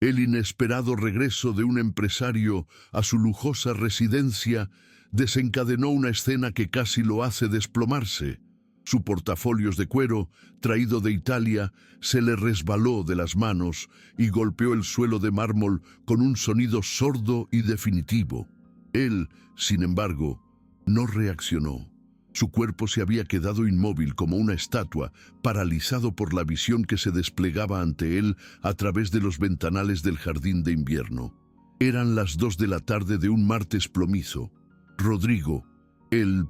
El inesperado regreso de un empresario a su lujosa residencia desencadenó una escena que casi lo hace desplomarse. Su portafolios de cuero, traído de Italia, se le resbaló de las manos y golpeó el suelo de mármol con un sonido sordo y definitivo. Él, sin embargo, no reaccionó. Su cuerpo se había quedado inmóvil como una estatua, paralizado por la visión que se desplegaba ante él a través de los ventanales del jardín de invierno. Eran las 2 de la tarde de un martes plomizo. Rodrigo, el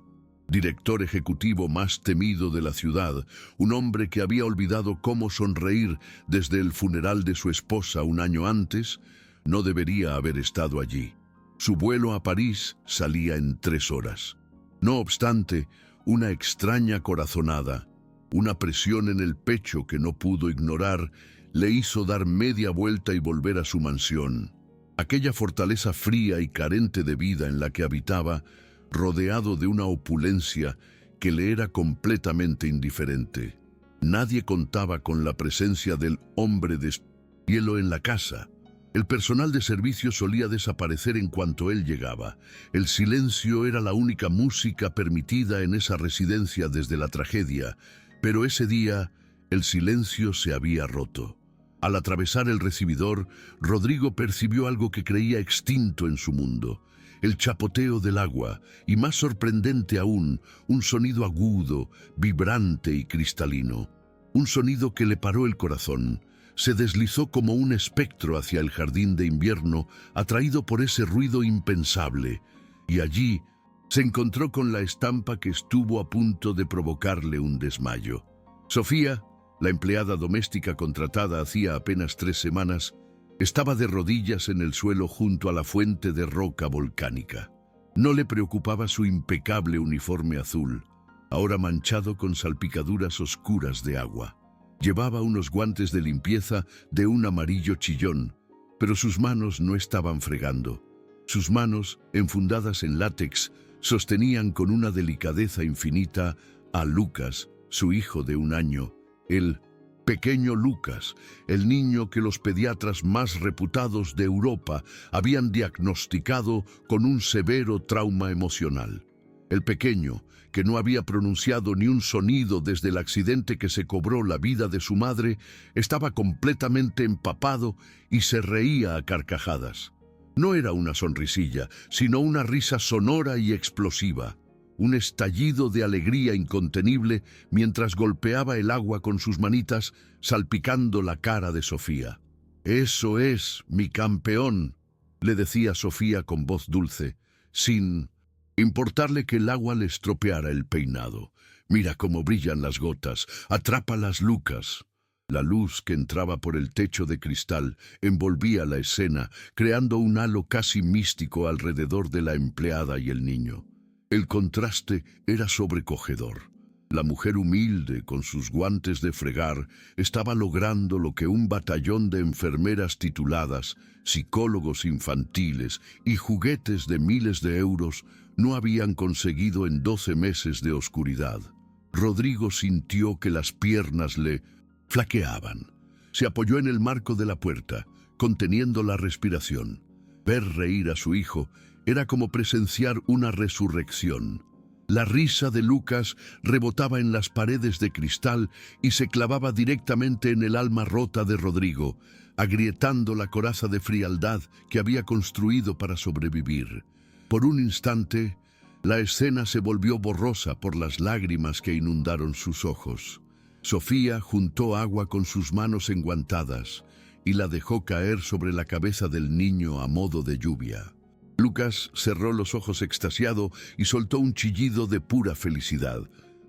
director ejecutivo más temido de la ciudad, un hombre que había olvidado cómo sonreír desde el funeral de su esposa un año antes, no debería haber estado allí. Su vuelo a París salía en 3 horas. No obstante, una extraña corazonada, una presión en el pecho que no pudo ignorar, le hizo dar media vuelta y volver a su mansión. Aquella fortaleza fría y carente de vida en la que habitaba, rodeado de una opulencia que le era completamente indiferente. Nadie contaba con la presencia del hombre de hielo en la casa. El personal de servicio solía desaparecer en cuanto él llegaba. El silencio era la única música permitida en esa residencia desde la tragedia, pero ese día el silencio se había roto. Al atravesar el recibidor, Rodrigo percibió algo que creía extinto en su mundo: el chapoteo del agua, y más sorprendente aún, un sonido agudo, vibrante y cristalino. Un sonido que le paró el corazón. Se deslizó como un espectro hacia el jardín de invierno, atraído por ese ruido impensable, y allí se encontró con la estampa que estuvo a punto de provocarle un desmayo. Sofía, la empleada doméstica contratada hacía apenas 3 semanas, estaba de rodillas en el suelo junto a la fuente de roca volcánica. No le preocupaba su impecable uniforme azul, ahora manchado con salpicaduras oscuras de agua. Llevaba unos guantes de limpieza de un amarillo chillón, pero sus manos no estaban fregando. Sus manos, enfundadas en látex, sostenían con una delicadeza infinita a Lucas, su hijo de 1 año, el pequeño Lucas, el niño que los pediatras más reputados de Europa habían diagnosticado con un severo trauma emocional. El pequeño, que no había pronunciado ni un sonido desde el accidente que se cobró la vida de su madre, estaba completamente empapado y se reía a carcajadas. No era una sonrisilla, sino una risa sonora y explosiva, un estallido de alegría incontenible mientras golpeaba el agua con sus manitas, salpicando la cara de Sofía. «Eso es, mi campeón», le decía Sofía con voz dulce, sin importarle que el agua le estropeara el peinado. «Mira cómo brillan las gotas. Atrápalas, Lucas». La luz que entraba por el techo de cristal envolvía la escena, creando un halo casi místico alrededor de la empleada y el niño. El contraste era sobrecogedor. La mujer humilde, con sus guantes de fregar, estaba logrando lo que un batallón de enfermeras tituladas, psicólogos infantiles y juguetes de miles de euros no habían conseguido en 12 meses de oscuridad. Rodrigo sintió que las piernas le flaqueaban. Se apoyó en el marco de la puerta, conteniendo la respiración. Ver reír a su hijo era como presenciar una resurrección. La risa de Lucas rebotaba en las paredes de cristal y se clavaba directamente en el alma rota de Rodrigo, agrietando la coraza de frialdad que había construido para sobrevivir. Por un instante, la escena se volvió borrosa por las lágrimas que inundaron sus ojos. Sofía juntó agua con sus manos enguantadas y la dejó caer sobre la cabeza del niño a modo de lluvia. Lucas cerró los ojos extasiado y soltó un chillido de pura felicidad.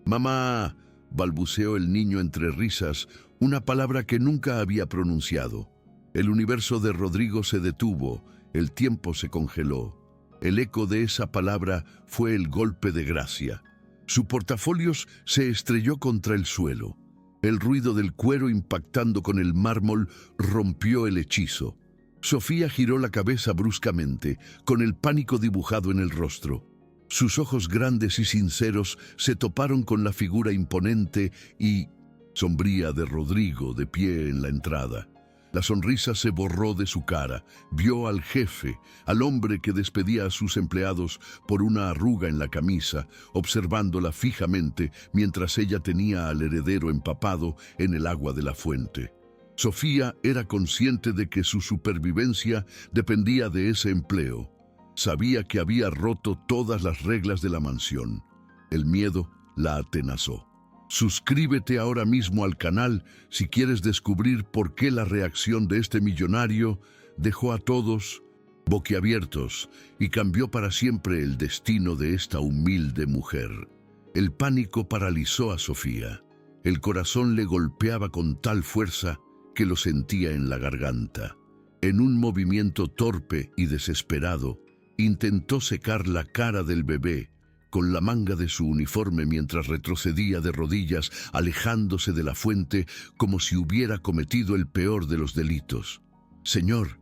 «Mamá», balbuceó el niño entre risas, una palabra que nunca había pronunciado. El universo de Rodrigo se detuvo, el tiempo se congeló. El eco de esa palabra fue el golpe de gracia. Su portafolios se estrelló contra el suelo. El ruido del cuero impactando con el mármol rompió el hechizo. Sofía giró la cabeza bruscamente, con el pánico dibujado en el rostro. Sus ojos grandes y sinceros se toparon con la figura imponente y sombría de Rodrigo de pie en la entrada. La sonrisa se borró de su cara. Vio al jefe, al hombre que despedía a sus empleados por una arruga en la camisa, observándola fijamente mientras ella tenía al heredero empapado en el agua de la fuente. Sofía era consciente de que su supervivencia dependía de ese empleo. Sabía que había roto todas las reglas de la mansión. El miedo la atenazó. Suscríbete ahora mismo al canal si quieres descubrir por qué la reacción de este millonario dejó a todos boquiabiertos y cambió para siempre el destino de esta humilde mujer. El pánico paralizó a Sofía. El corazón le golpeaba con tal fuerza que lo sentía en la garganta. En un movimiento torpe y desesperado, intentó secar la cara del bebé con la manga de su uniforme mientras retrocedía de rodillas, alejándose de la fuente como si hubiera cometido el peor de los delitos. Señor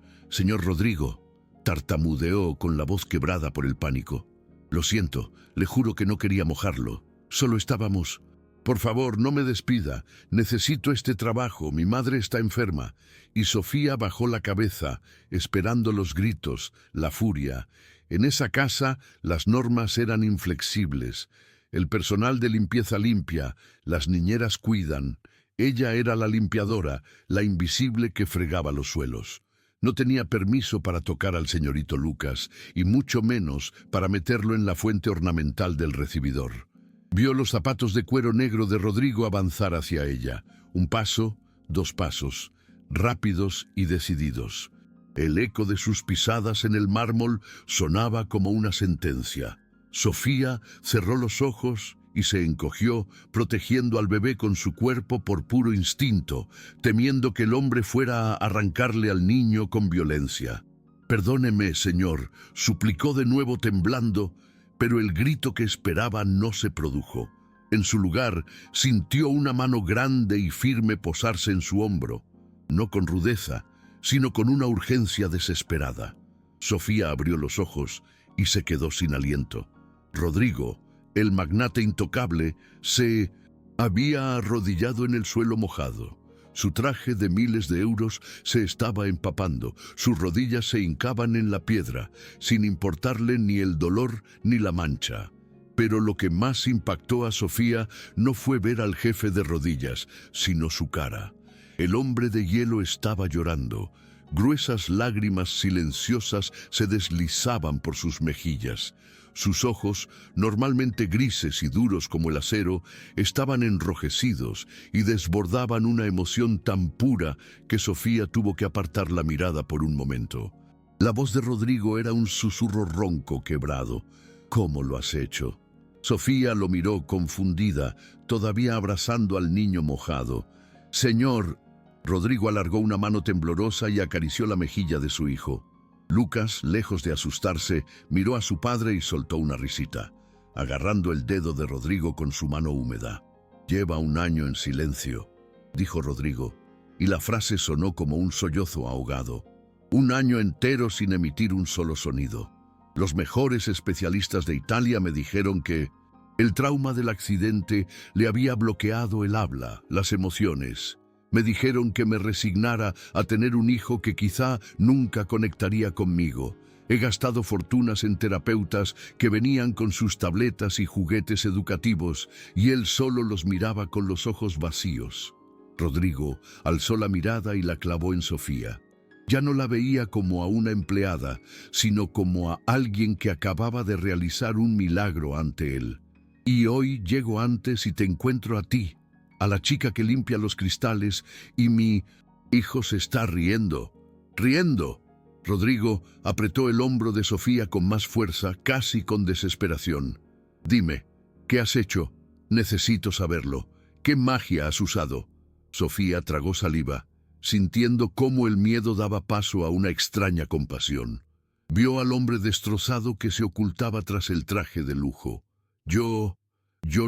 Rodrigo, tartamudeó con la voz quebrada por el pánico. Lo siento, le juro que no quería mojarlo. Solo estábamos... Por favor, no me despida. Necesito este trabajo. Mi madre está enferma. Y Sofía bajó la cabeza, esperando los gritos, la furia. En esa casa las normas eran inflexibles. El personal de limpieza limpia, las niñeras cuidan. Ella era la limpiadora, la invisible que fregaba los suelos. No tenía permiso para tocar al señorito Lucas, y mucho menos para meterlo en la fuente ornamental del recibidor. Vio los zapatos de cuero negro de Rodrigo avanzar hacia ella. Un paso, dos pasos, rápidos y decididos. El eco de sus pisadas en el mármol sonaba como una sentencia. Sofía cerró los ojos y se encogió, protegiendo al bebé con su cuerpo por puro instinto, temiendo que el hombre fuera a arrancarle al niño con violencia. «Perdóneme, señor», suplicó de nuevo temblando, pero el grito que esperaba no se produjo. En su lugar, sintió una mano grande y firme posarse en su hombro, no con rudeza, sino con una urgencia desesperada. Sofía abrió los ojos y se quedó sin aliento. Rodrigo, el magnate intocable, se había arrodillado en el suelo mojado. Su traje de miles de euros se estaba empapando, sus rodillas se hincaban en la piedra, sin importarle ni el dolor ni la mancha. Pero lo que más impactó a Sofía no fue ver al jefe de rodillas, sino su cara. El hombre de hielo estaba llorando. Gruesas lágrimas silenciosas se deslizaban por sus mejillas. Sus ojos, normalmente grises y duros como el acero, estaban enrojecidos y desbordaban una emoción tan pura que Sofía tuvo que apartar la mirada por un momento. La voz de Rodrigo era un susurro ronco quebrado. «¿Cómo lo has hecho?». Sofía lo miró confundida, todavía abrazando al niño mojado. «Señor». Rodrigo alargó una mano temblorosa y acarició la mejilla de su hijo. Lucas, lejos de asustarse, miró a su padre y soltó una risita, agarrando el dedo de Rodrigo con su mano húmeda. «Lleva un año en silencio», dijo Rodrigo, y la frase sonó como un sollozo ahogado. «Un año entero sin emitir un solo sonido. Los mejores especialistas de Italia me dijeron que el trauma del accidente le había bloqueado el habla, las emociones. Me dijeron que me resignara a tener un hijo que quizá nunca conectaría conmigo. He gastado fortunas en terapeutas que venían con sus tabletas y juguetes educativos, y él solo los miraba con los ojos vacíos». Rodrigo alzó la mirada y la clavó en Sofía. Ya no la veía como a una empleada, sino como a alguien que acababa de realizar un milagro ante él. «Y hoy llego antes y te encuentro a ti, a la chica que limpia los cristales, y mi hijo se está riendo». «¿Riendo?». Rodrigo apretó el hombro de Sofía con más fuerza, casi con desesperación. «Dime, ¿qué has hecho? Necesito saberlo. ¿Qué magia has usado?». Sofía tragó saliva, sintiendo cómo el miedo daba paso a una extraña compasión. Vio al hombre destrozado que se ocultaba tras el traje de lujo. Yo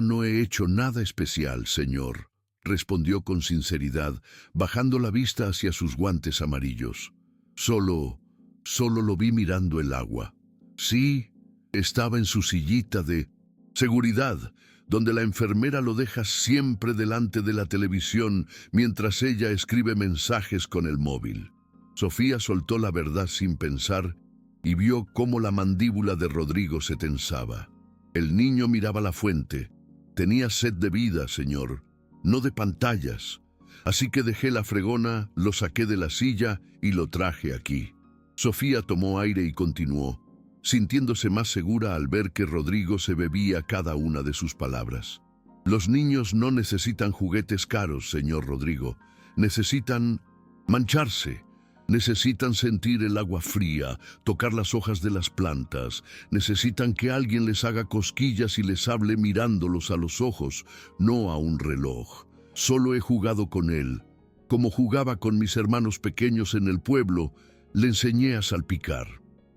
no he hecho nada especial, señor», respondió con sinceridad, bajando la vista hacia sus guantes amarillos. Solo lo vi mirando el agua. Sí, estaba en su sillita de seguridad, donde la enfermera lo deja siempre delante de la televisión mientras ella escribe mensajes con el móvil. Sofía soltó la verdad sin pensar y vio cómo la mandíbula de Rodrigo se tensaba. El niño miraba la fuente. Tenía sed de vida, señor, no de pantallas. Así que dejé la fregona, lo saqué de la silla y lo traje aquí. Sofía tomó aire y continuó, sintiéndose más segura al ver que Rodrigo se bebía cada una de sus palabras. Los niños no necesitan juguetes caros, señor Rodrigo. Necesitan mancharse. Necesitan sentir el agua fría, tocar las hojas de las plantas. Necesitan que alguien les haga cosquillas y les hable mirándolos a los ojos, no a un reloj. Solo he jugado con él. Como jugaba con mis hermanos pequeños en el pueblo, le enseñé a salpicar.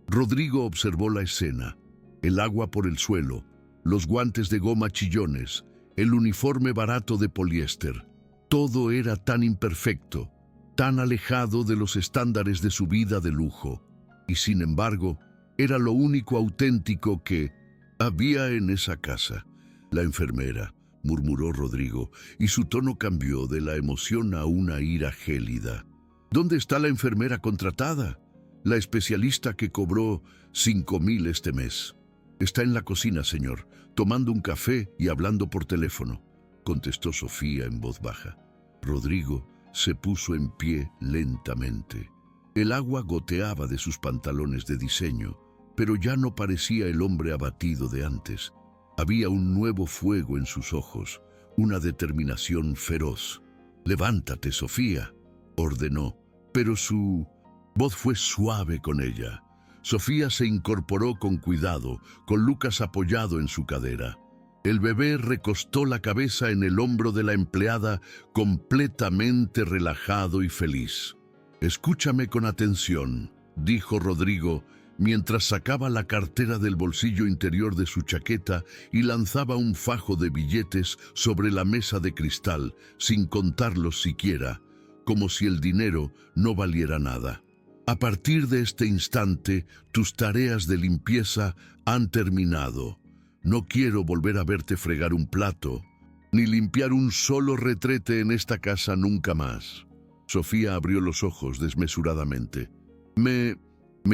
Rodrigo observó la escena. El agua por el suelo, los guantes de goma chillones, el uniforme barato de poliéster. Todo era tan imperfecto, tan alejado de los estándares de su vida de lujo. Y sin embargo, era lo único auténtico que había en esa casa. La enfermera, murmuró Rodrigo, y su tono cambió de la emoción a una ira gélida. ¿Dónde está la enfermera contratada? La especialista que cobró 5,000 este mes. Está en la cocina, señor, tomando un café y hablando por teléfono, contestó Sofía en voz baja. Rodrigo se puso en pie lentamente. El agua goteaba de sus pantalones de diseño, pero ya no parecía el hombre abatido de antes. Había un nuevo fuego en sus ojos, una determinación feroz. «Levántate, Sofía», ordenó, pero su voz fue suave con ella. Sofía se incorporó con cuidado, con Lucas apoyado en su cadera. El bebé recostó la cabeza en el hombro de la empleada, completamente relajado y feliz. «Escúchame con atención», dijo Rodrigo, mientras sacaba la cartera del bolsillo interior de su chaqueta y lanzaba un fajo de billetes sobre la mesa de cristal, sin contarlos siquiera, como si el dinero no valiera nada. «A partir de este instante, tus tareas de limpieza han terminado. No quiero volver a verte fregar un plato, ni limpiar un solo retrete en esta casa nunca más». Sofía abrió los ojos desmesuradamente. ¿Me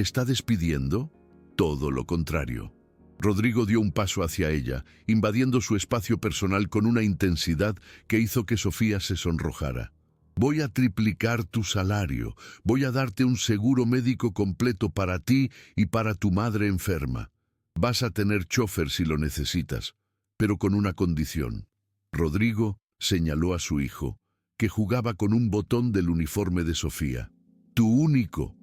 está despidiendo? Todo lo contrario. Rodrigo dio un paso hacia ella, invadiendo su espacio personal con una intensidad que hizo que Sofía se sonrojara. «Voy a triplicar tu salario, voy a darte un seguro médico completo para ti y para tu madre enferma. Vas a tener chofer si lo necesitas, pero con una condición». Rodrigo señaló a su hijo, que jugaba con un botón del uniforme de Sofía. «Tu único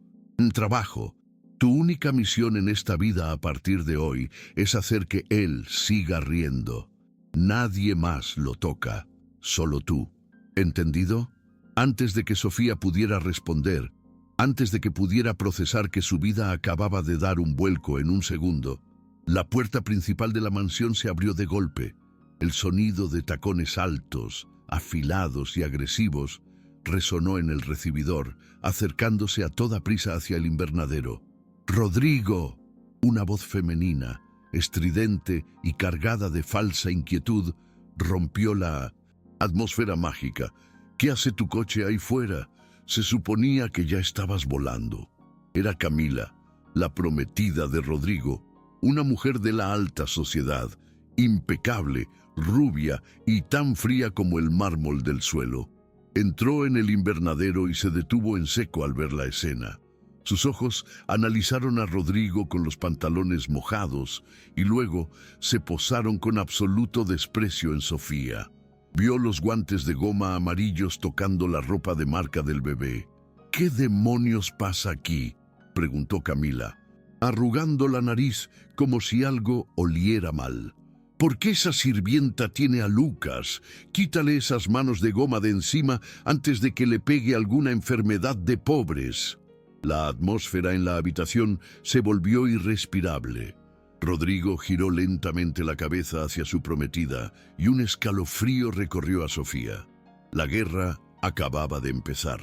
trabajo, tu única misión en esta vida a partir de hoy es hacer que él siga riendo. Nadie más lo toca, solo tú. ¿Entendido?». Antes de que Sofía pudiera responder, antes de que pudiera procesar que su vida acababa de dar un vuelco en un segundo, la puerta principal de la mansión se abrió de golpe. El sonido de tacones altos, afilados y agresivos resonó en el recibidor, acercándose a toda prisa hacia el invernadero. «¡Rodrigo!». Una voz femenina, estridente y cargada de falsa inquietud, rompió la atmósfera mágica. «¿Qué hace tu coche ahí fuera? Se suponía que ya estabas volando». Era Camila, la prometida de Rodrigo, una mujer de la alta sociedad, impecable, rubia y tan fría como el mármol del suelo. Entró en el invernadero y se detuvo en seco al ver la escena. Sus ojos analizaron a Rodrigo con los pantalones mojados y luego se posaron con absoluto desprecio en Sofía. Vio los guantes de goma amarillos tocando la ropa de marca del bebé. «¿Qué demonios pasa aquí?», preguntó Camila, arrugando la nariz como si algo oliera mal. «¿Por qué esa sirvienta tiene a Lucas? Quítale esas manos de goma de encima antes de que le pegue alguna enfermedad de pobres». La atmósfera en la habitación se volvió irrespirable. Rodrigo giró lentamente la cabeza hacia su prometida y un escalofrío recorrió a Sofía. La guerra acababa de empezar.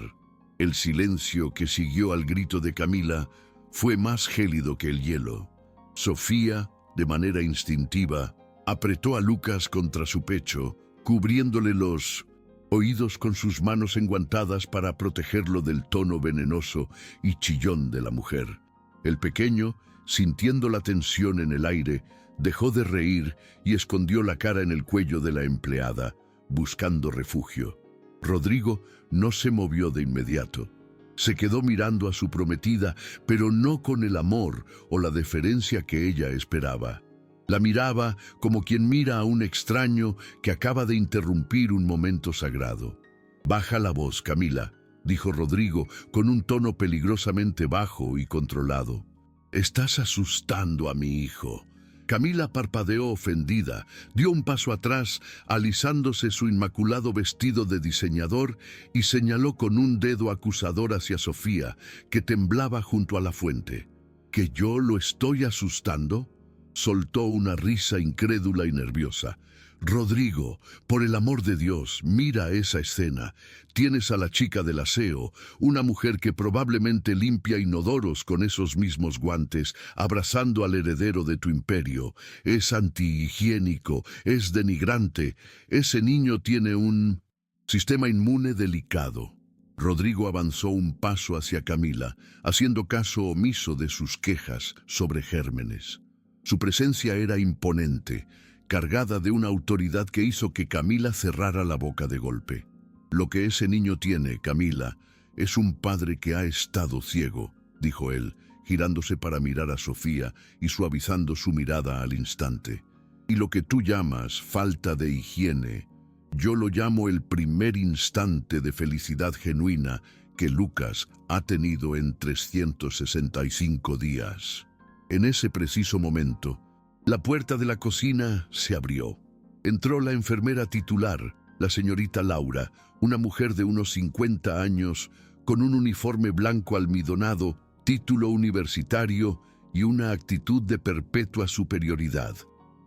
El silencio que siguió al grito de Camila fue más gélido que el hielo. Sofía, de manera instintiva, Apretó a Lucas contra su pecho, cubriéndole los oídos con sus manos enguantadas para protegerlo del tono venenoso y chillón de la mujer. El pequeño, sintiendo la tensión en el aire, dejó de reír y escondió la cara en el cuello de la empleada, buscando refugio. Rodrigo no se movió de inmediato. Se quedó mirando a su prometida, pero no con el amor o la deferencia que ella esperaba. La miraba como quien mira a un extraño que acaba de interrumpir un momento sagrado. «Baja la voz, Camila», dijo Rodrigo con un tono peligrosamente bajo y controlado. «Estás asustando a mi hijo». Camila parpadeó ofendida, dio un paso atrás, alisándose su inmaculado vestido de diseñador y señaló con un dedo acusador hacia Sofía, que temblaba junto a la fuente. ¿Que yo lo estoy asustando?, soltó una risa incrédula y nerviosa. «Rodrigo, por el amor de Dios, mira esa escena. Tienes a la chica del aseo, una mujer que probablemente limpia inodoros con esos mismos guantes, abrazando al heredero de tu imperio. Es antihigiénico, es denigrante. Ese niño tiene un sistema inmune delicado». Rodrigo avanzó un paso hacia Camila, haciendo caso omiso de sus quejas sobre gérmenes. Su presencia era imponente, cargada de una autoridad que hizo que Camila cerrara la boca de golpe. «Lo que ese niño tiene, Camila, es un padre que ha estado ciego», dijo él, girándose para mirar a Sofía y suavizando su mirada al instante. «Y lo que tú llamas falta de higiene, yo lo llamo el primer instante de felicidad genuina que Lucas ha tenido en 365 días». En ese preciso momento, la puerta de la cocina se abrió. Entró la enfermera titular, la señorita Laura, una mujer de unos 50 años, con un uniforme blanco almidonado, título universitario y una actitud de perpetua superioridad.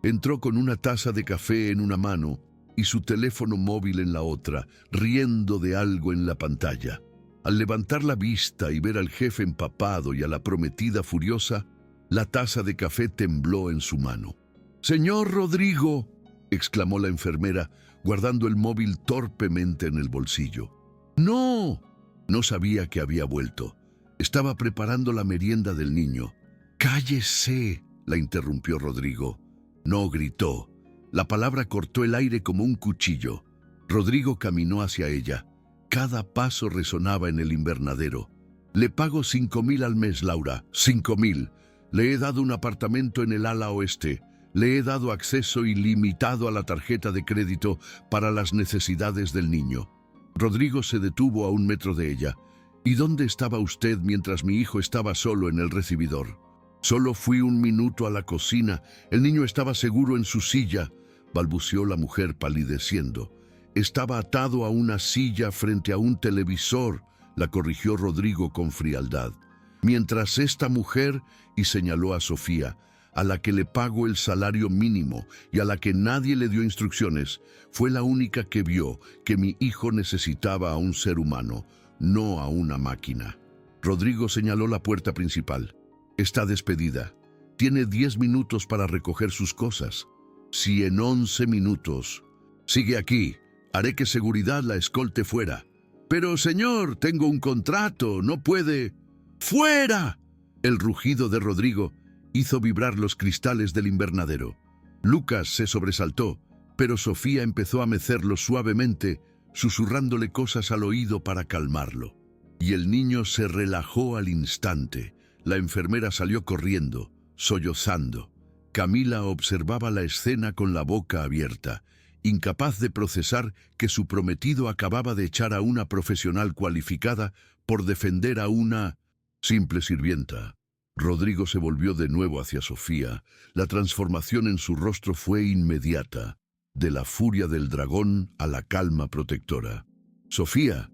Entró con una taza de café en una mano y su teléfono móvil en la otra, riendo de algo en la pantalla. Al levantar la vista y ver al jefe empapado y a la prometida furiosa, la taza de café tembló en su mano. «¡Señor Rodrigo!», exclamó la enfermera, guardando el móvil torpemente en el bolsillo. «¡No!». No sabía que había vuelto. Estaba preparando la merienda del niño. «¡Cállese!», la interrumpió Rodrigo. No gritó. La palabra cortó el aire como un cuchillo. Rodrigo caminó hacia ella. Cada paso resonaba en el invernadero. «Le pago 5.000 al mes, Laura. 5.000. Le he dado un apartamento en el ala oeste. Le he dado acceso ilimitado a la tarjeta de crédito para las necesidades del niño». Rodrigo se detuvo a 1 metro de ella. «¿Y dónde estaba usted mientras mi hijo estaba solo en el recibidor?». «Solo fui 1 minuto a la cocina. El niño estaba seguro en su silla», balbuceó la mujer palideciendo. «Estaba atado a una silla frente a un televisor», la corrigió Rodrigo con frialdad. «Mientras esta mujer», y señaló a Sofía, «a la que le pago el salario mínimo y a la que nadie le dio instrucciones, fue la única que vio que mi hijo necesitaba a un ser humano, no a una máquina». Rodrigo señaló la puerta principal. «Está despedida. Tiene 10 minutos para recoger sus cosas. Si en 11 minutos... Sigue aquí. Haré que seguridad la escolte fuera». «Pero, señor, tengo un contrato. No puede...». «¡Fuera!». El rugido de Rodrigo hizo vibrar los cristales del invernadero. Lucas se sobresaltó, pero Sofía empezó a mecerlo suavemente, susurrándole cosas al oído para calmarlo. Y el niño se relajó al instante. La enfermera salió corriendo, sollozando. Camila observaba la escena con la boca abierta, incapaz de procesar que su prometido acababa de echar a una profesional cualificada por defender a una simple sirvienta. Rodrigo se volvió de nuevo hacia Sofía. La transformación en su rostro fue inmediata, de la furia del dragón a la calma protectora. «Sofía»,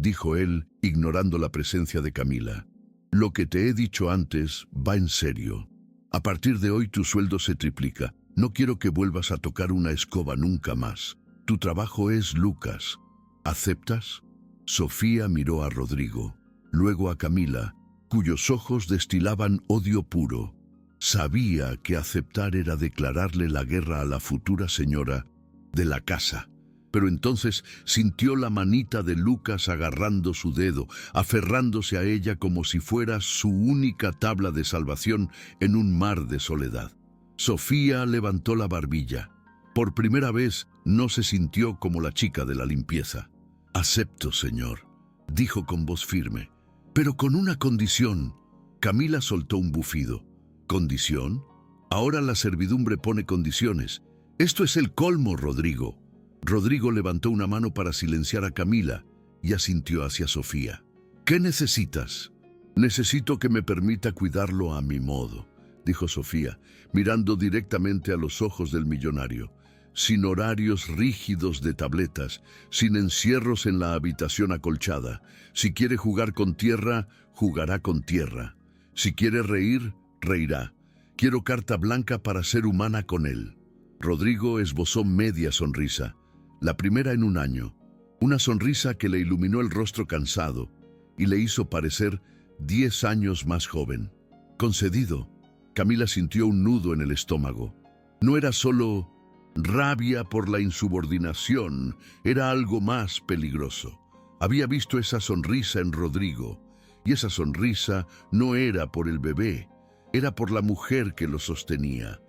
dijo él, ignorando la presencia de Camila, «lo que te he dicho antes va en serio. A partir de hoy tu sueldo se triplica. No quiero que vuelvas a tocar una escoba nunca más. Tu trabajo es Lucas. ¿Aceptas?». Sofía miró a Rodrigo, luego a Camila, cuyos ojos destilaban odio puro. Sabía que aceptar era declararle la guerra a la futura señora de la casa. Pero entonces sintió la manita de Lucas agarrando su dedo, aferrándose a ella como si fuera su única tabla de salvación en un mar de soledad. Sofía levantó la barbilla. Por primera vez no se sintió como la chica de la limpieza. «Acepto, señor», dijo con voz firme, «pero con una condición». Camila soltó un bufido. ¿Condición? Ahora la servidumbre pone condiciones. Esto es el colmo, Rodrigo. Rodrigo levantó una mano para silenciar a Camila y asintió hacia Sofía. «¿Qué necesitas?» «Necesito que me permita cuidarlo a mi modo», dijo Sofía, mirando directamente a los ojos del millonario. «Sin horarios rígidos de tabletas, sin encierros en la habitación acolchada. Si quiere jugar con tierra, jugará con tierra. Si quiere reír, reirá. Quiero carta blanca para ser humana con él». Rodrigo esbozó media sonrisa, la primera en un año, una sonrisa que le iluminó el rostro cansado y le hizo parecer 10 años más joven. «Concedido». Camila sintió un nudo en el estómago. No era solo rabia por la insubordinación, era algo más peligroso. Había visto esa sonrisa en Rodrigo, y esa sonrisa no era por el bebé, era por la mujer que lo sostenía.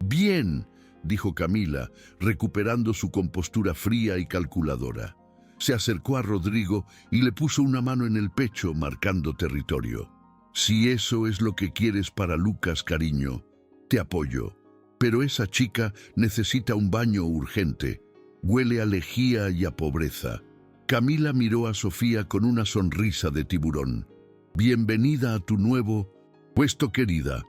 «Bien», dijo Camila, recuperando su compostura fría y calculadora. Se acercó a Rodrigo y le puso una mano en el pecho, marcando territorio. «Si eso es lo que quieres para Lucas, cariño, te apoyo. Pero esa chica necesita un baño urgente. Huele a lejía y a pobreza». Camila miró a Sofía con una sonrisa de tiburón. «Bienvenida a tu nuevo puesto, querida.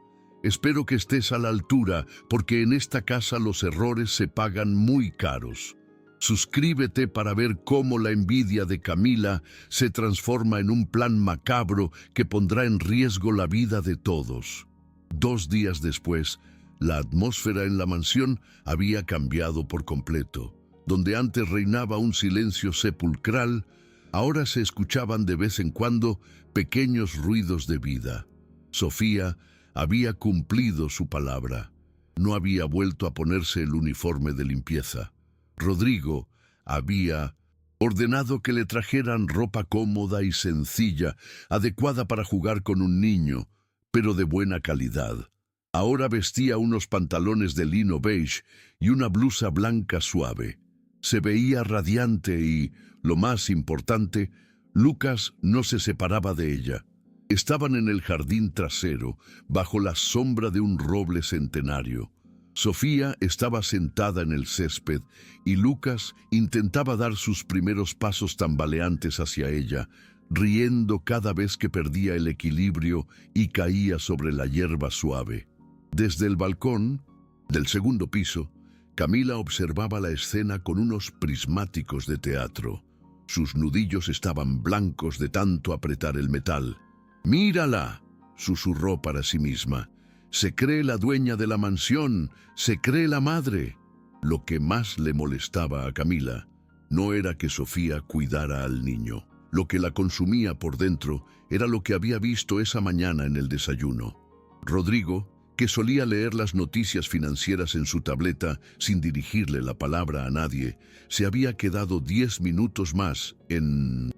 Espero que estés a la altura, porque en esta casa los errores se pagan muy caros. Suscríbete para ver cómo la envidia de Camila se transforma en un plan macabro que pondrá en riesgo la vida de todos». 2 días después, la atmósfera en la mansión había cambiado por completo. Donde antes reinaba un silencio sepulcral, ahora se escuchaban de vez en cuando pequeños ruidos de vida. Sofía había cumplido su palabra. No había vuelto a ponerse el uniforme de limpieza. Rodrigo había ordenado que le trajeran ropa cómoda y sencilla, adecuada para jugar con un niño, pero de buena calidad. Ahora vestía unos pantalones de lino beige y una blusa blanca suave. Se veía radiante y, lo más importante, Lucas no se separaba de ella. Estaban en el jardín trasero, bajo la sombra de un roble centenario. Sofía estaba sentada en el césped y Lucas intentaba dar sus primeros pasos tambaleantes hacia ella, riendo cada vez que perdía el equilibrio y caía sobre la hierba suave. Desde el balcón del segundo piso, Camila observaba la escena con unos prismáticos de teatro. Sus nudillos estaban blancos de tanto apretar el metal. «Mírala», susurró para sí misma. «Se cree la dueña de la mansión, se cree la madre». Lo que más le molestaba a Camila no era que Sofía cuidara al niño. Lo que la consumía por dentro era lo que había visto esa mañana en el desayuno. Rodrigo, que solía leer las noticias financieras en su tableta sin dirigirle la palabra a nadie, se había quedado 10 minutos más en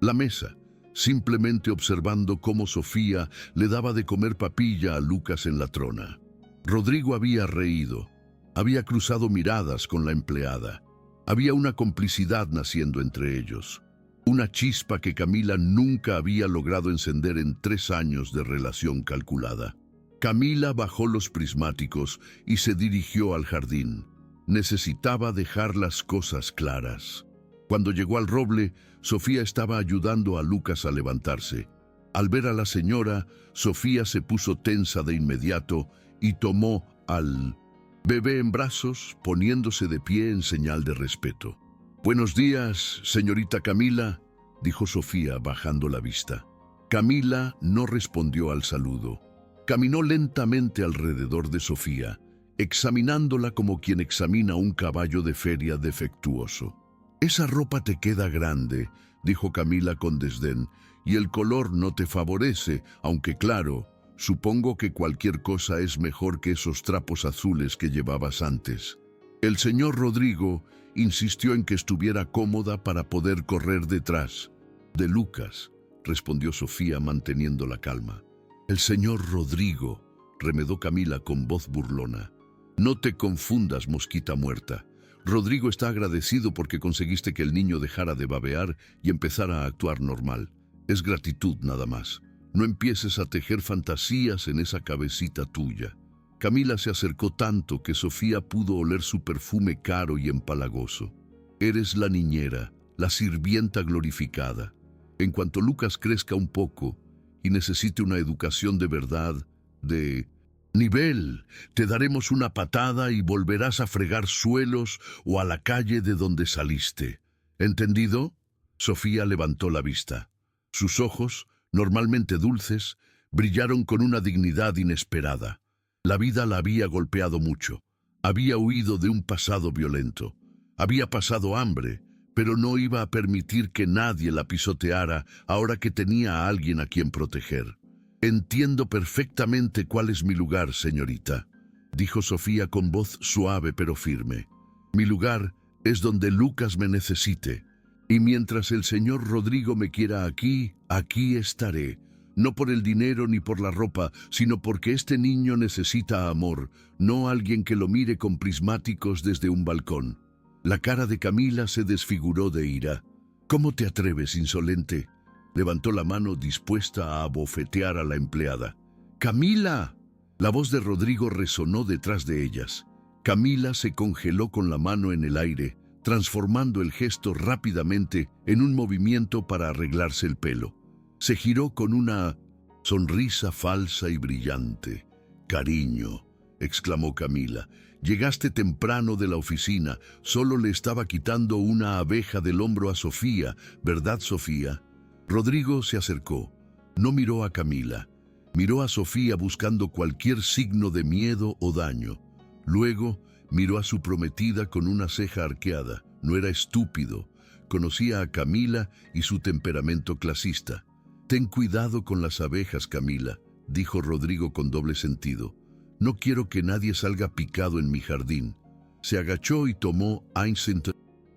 la mesa, simplemente observando cómo Sofía le daba de comer papilla a Lucas en la trona. Rodrigo había reído, había cruzado miradas con la empleada. Había una complicidad naciendo entre ellos, una chispa que Camila nunca había logrado encender en 3 años de relación calculada. Camila bajó los prismáticos y se dirigió al jardín. Necesitaba dejar las cosas claras. Cuando llegó al roble, Sofía estaba ayudando a Lucas a levantarse. Al ver a la señora, Sofía se puso tensa de inmediato y tomó al bebé en brazos, poniéndose de pie en señal de respeto. «Buenos días, señorita Camila», dijo Sofía bajando la vista. Camila no respondió al saludo. Caminó lentamente alrededor de Sofía, examinándola como quien examina un caballo de feria defectuoso. «Esa ropa te queda grande», dijo Camila con desdén, «y el color no te favorece, aunque claro, Supongo que cualquier cosa es mejor que esos trapos azules que llevabas antes. El señor Rodrigo insistió en que estuviera cómoda para poder correr detrás de Lucas, respondió Sofía manteniendo la calma. El señor Rodrigo, remedó Camila con voz burlona. No te confundas, mosquita muerta. Rodrigo está agradecido porque conseguiste que el niño dejara de babear y empezara a actuar normal. Es gratitud nada más. No empieces a tejer fantasías en esa cabecita tuya. Camila se acercó tanto que Sofía pudo oler su perfume caro y empalagoso. Eres la niñera, la sirvienta glorificada. En cuanto Lucas crezca un poco y necesite una educación de verdad, de nivel, te daremos una patada y volverás a fregar suelos o a la calle de donde saliste. ¿Entendido? Sofía levantó la vista. Sus ojos, normalmente dulces, brillaron con una dignidad inesperada. La vida la había golpeado mucho. Había huido de un pasado violento. Había pasado hambre, pero no iba a permitir que nadie la pisoteara ahora que tenía a alguien a quien proteger. Entiendo perfectamente cuál es mi lugar, señorita, dijo Sofía con voz suave pero firme. Mi lugar es donde Lucas me necesite. Y mientras el señor Rodrigo me quiera aquí, aquí estaré. No por el dinero ni por la ropa, sino porque este niño necesita amor, no alguien que lo mire con prismáticos desde un balcón. La cara de Camila se desfiguró de ira. ¿Cómo te atreves, insolente? Levantó la mano dispuesta a abofetear a la empleada. ¡Camila! La voz de Rodrigo resonó detrás de ellas. Camila se congeló con la mano en el aire, transformando el gesto rápidamente en un movimiento para arreglarse el pelo. Se giró con una sonrisa falsa y brillante. «Cariño», exclamó Camila, «llegaste temprano de la oficina. Solo le estaba quitando una abeja del hombro a Sofía, ¿verdad, Sofía?» Rodrigo se acercó. No miró a Camila. Miró a Sofía buscando cualquier signo de miedo o daño. Luego miró a su prometida con una ceja arqueada. No era estúpido. Conocía a Camila y su temperamento clasista. «Ten cuidado con las abejas, Camila», dijo Rodrigo con doble sentido. «No quiero que nadie salga picado en mi jardín». Se agachó y tomó a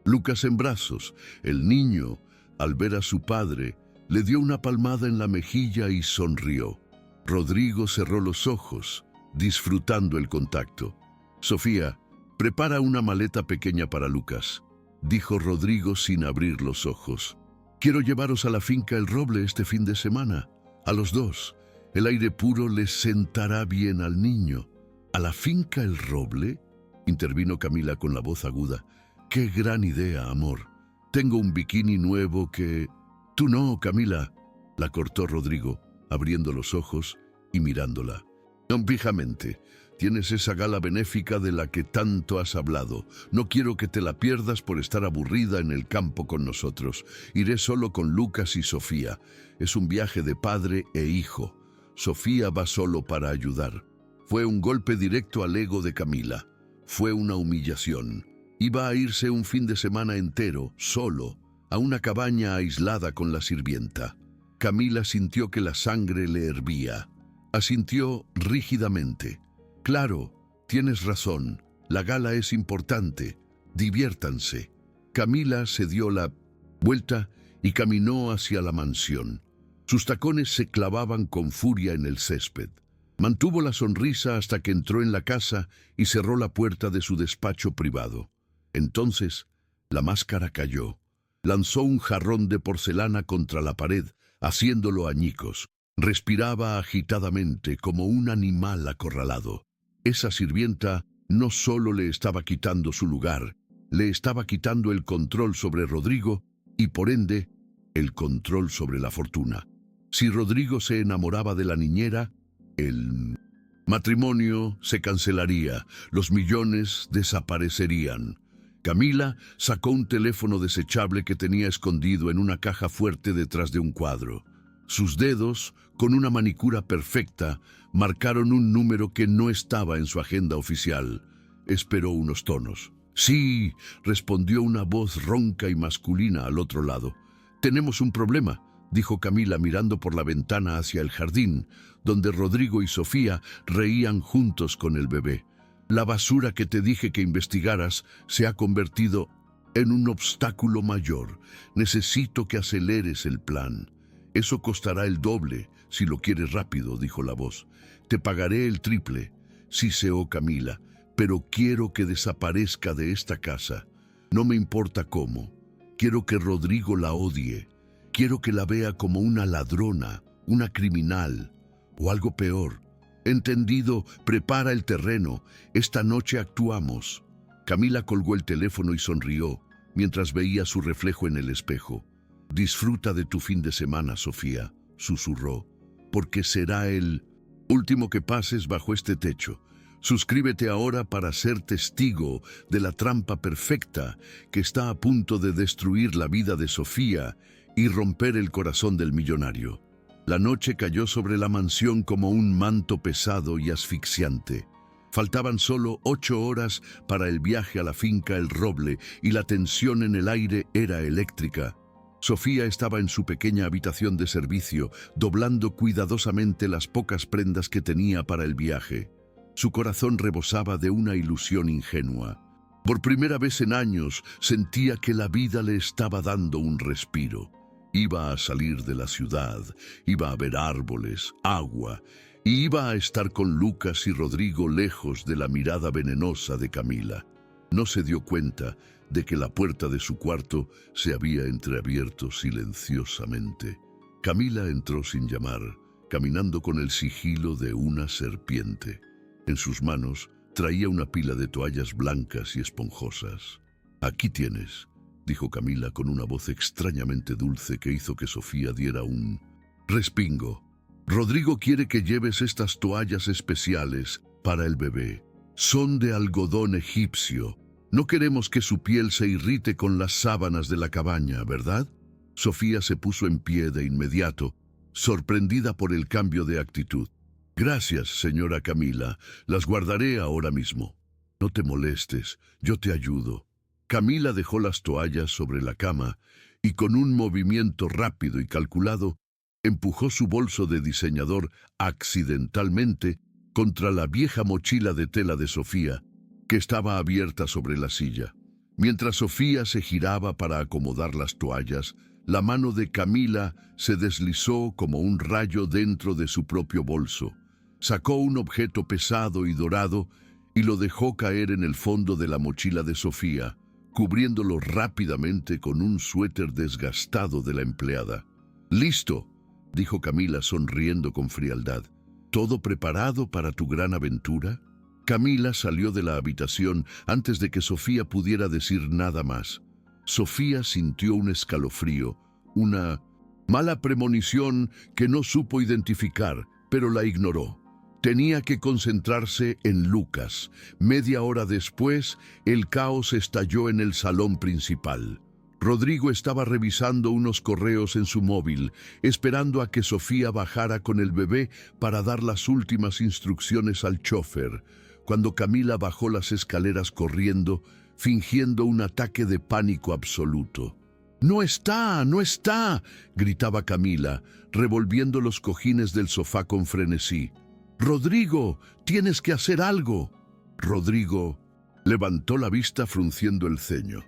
Lucas en brazos. El niño, al ver a su padre, le dio una palmada en la mejilla y sonrió. Rodrigo cerró los ojos, disfrutando el contacto. «Sofía, prepara una maleta pequeña para Lucas», dijo Rodrigo sin abrir los ojos. «Quiero llevaros a la finca El Roble este fin de semana. A los dos. El aire puro les sentará bien al niño». «¿A la finca El Roble?», intervino Camila con la voz aguda. «Qué gran idea, amor. Tengo un bikini nuevo que...» «Tú no, Camila», la cortó Rodrigo, abriendo los ojos y mirándola. «Fijamente, tienes esa gala benéfica de la que tanto has hablado. No quiero que te la pierdas por estar aburrida en el campo con nosotros. Iré solo con Lucas y Sofía. Es un viaje de padre e hijo. Sofía va solo para ayudar». Fue un golpe directo al ego de Camila. Fue una humillación. Iba a irse un fin de semana entero, solo, a una cabaña aislada con la sirvienta. Camila sintió que la sangre le hervía. Asintió rígidamente. «Claro, tienes razón. La gala es importante. Diviértanse». Camila se dio la vuelta y caminó hacia la mansión. Sus tacones se clavaban con furia en el césped. Mantuvo la sonrisa hasta que entró en la casa y cerró la puerta de su despacho privado. Entonces, la máscara cayó. Lanzó un jarrón de porcelana contra la pared, haciéndolo añicos. Respiraba agitadamente como un animal acorralado. Esa sirvienta no solo le estaba quitando su lugar, le estaba quitando el control sobre Rodrigo y, por ende, el control sobre la fortuna. Si Rodrigo se enamoraba de la niñera, el matrimonio se cancelaría, los millones desaparecerían. Camila sacó un teléfono desechable que tenía escondido en una caja fuerte detrás de un cuadro. Sus dedos, con una manicura perfecta, marcaron un número que no estaba en su agenda oficial. Esperó unos tonos. «Sí», respondió una voz ronca y masculina al otro lado. «Tenemos un problema. dijo Camila mirando por la ventana hacia el jardín, donde Rodrigo y Sofía reían juntos con el bebé. La basura que te dije que investigaras se ha convertido en un obstáculo mayor. Necesito que aceleres el plan. Eso costará el doble, si lo quieres rápido, dijo la voz. Te pagaré el triple. Siseó Camila, pero quiero que desaparezca de esta casa. No me importa cómo. Quiero que Rodrigo la odie. Quiero que la vea como una ladrona, una criminal o algo peor. Entendido, prepara el terreno. Esta noche actuamos. Camila colgó el teléfono y sonrió mientras veía su reflejo en el espejo. Disfruta de tu fin de semana, Sofía, susurró, porque será el último que pases bajo este techo. Suscríbete ahora para ser testigo de la trampa perfecta que está a punto de destruir la vida de Sofía y romper el corazón del millonario. La noche cayó sobre la mansión como un manto pesado y asfixiante. Faltaban solo 8 horas para el viaje a la finca El Roble y la tensión en el aire era eléctrica. Sofía estaba en su pequeña habitación de servicio, doblando cuidadosamente las pocas prendas que tenía para el viaje. Su corazón rebosaba de una ilusión ingenua. Por primera vez en años sentía que la vida le estaba dando un respiro. Iba a salir de la ciudad, iba a ver árboles, agua, y iba a estar con Lucas y Rodrigo lejos de la mirada venenosa de Camila. No se dio cuenta de que la puerta de su cuarto se había entreabierto silenciosamente. Camila entró sin llamar, caminando con el sigilo de una serpiente. En sus manos traía una pila de toallas blancas y esponjosas. «Aquí tienes», dijo Camila con una voz extrañamente dulce que hizo que Sofía diera un respingo. «Rodrigo quiere que lleves estas toallas especiales para el bebé. Son de algodón egipcio. No queremos que su piel se irrite con las sábanas de la cabaña, ¿verdad?» Sofía se puso en pie de inmediato, sorprendida por el cambio de actitud. «Gracias, señora Camila. Las guardaré ahora mismo». «No te molestes, yo te ayudo». Camila dejó las toallas sobre la cama y con un movimiento rápido y calculado empujó su bolso de diseñador accidentalmente contra la vieja mochila de tela de Sofía, que estaba abierta sobre la silla. Mientras Sofía se giraba para acomodar las toallas, la mano de Camila se deslizó como un rayo dentro de su propio bolso. Sacó un objeto pesado y dorado y lo dejó caer en el fondo de la mochila de Sofía, cubriéndolo rápidamente con un suéter desgastado de la empleada. «Listo», dijo Camila sonriendo con frialdad. «¿Todo preparado para tu gran aventura?» Camila salió de la habitación antes de que Sofía pudiera decir nada más. Sofía sintió un escalofrío, una mala premonición que no supo identificar, pero la ignoró. Tenía que concentrarse en Lucas. Media hora después, el caos estalló en el salón principal. Rodrigo estaba revisando unos correos en su móvil, esperando a que Sofía bajara con el bebé para dar las últimas instrucciones al chofer, cuando Camila bajó las escaleras corriendo, fingiendo un ataque de pánico absoluto. «¡No está! ¡No está!», gritaba Camila, revolviendo los cojines del sofá con frenesí. «Rodrigo, tienes que hacer algo». Rodrigo levantó la vista frunciendo el ceño.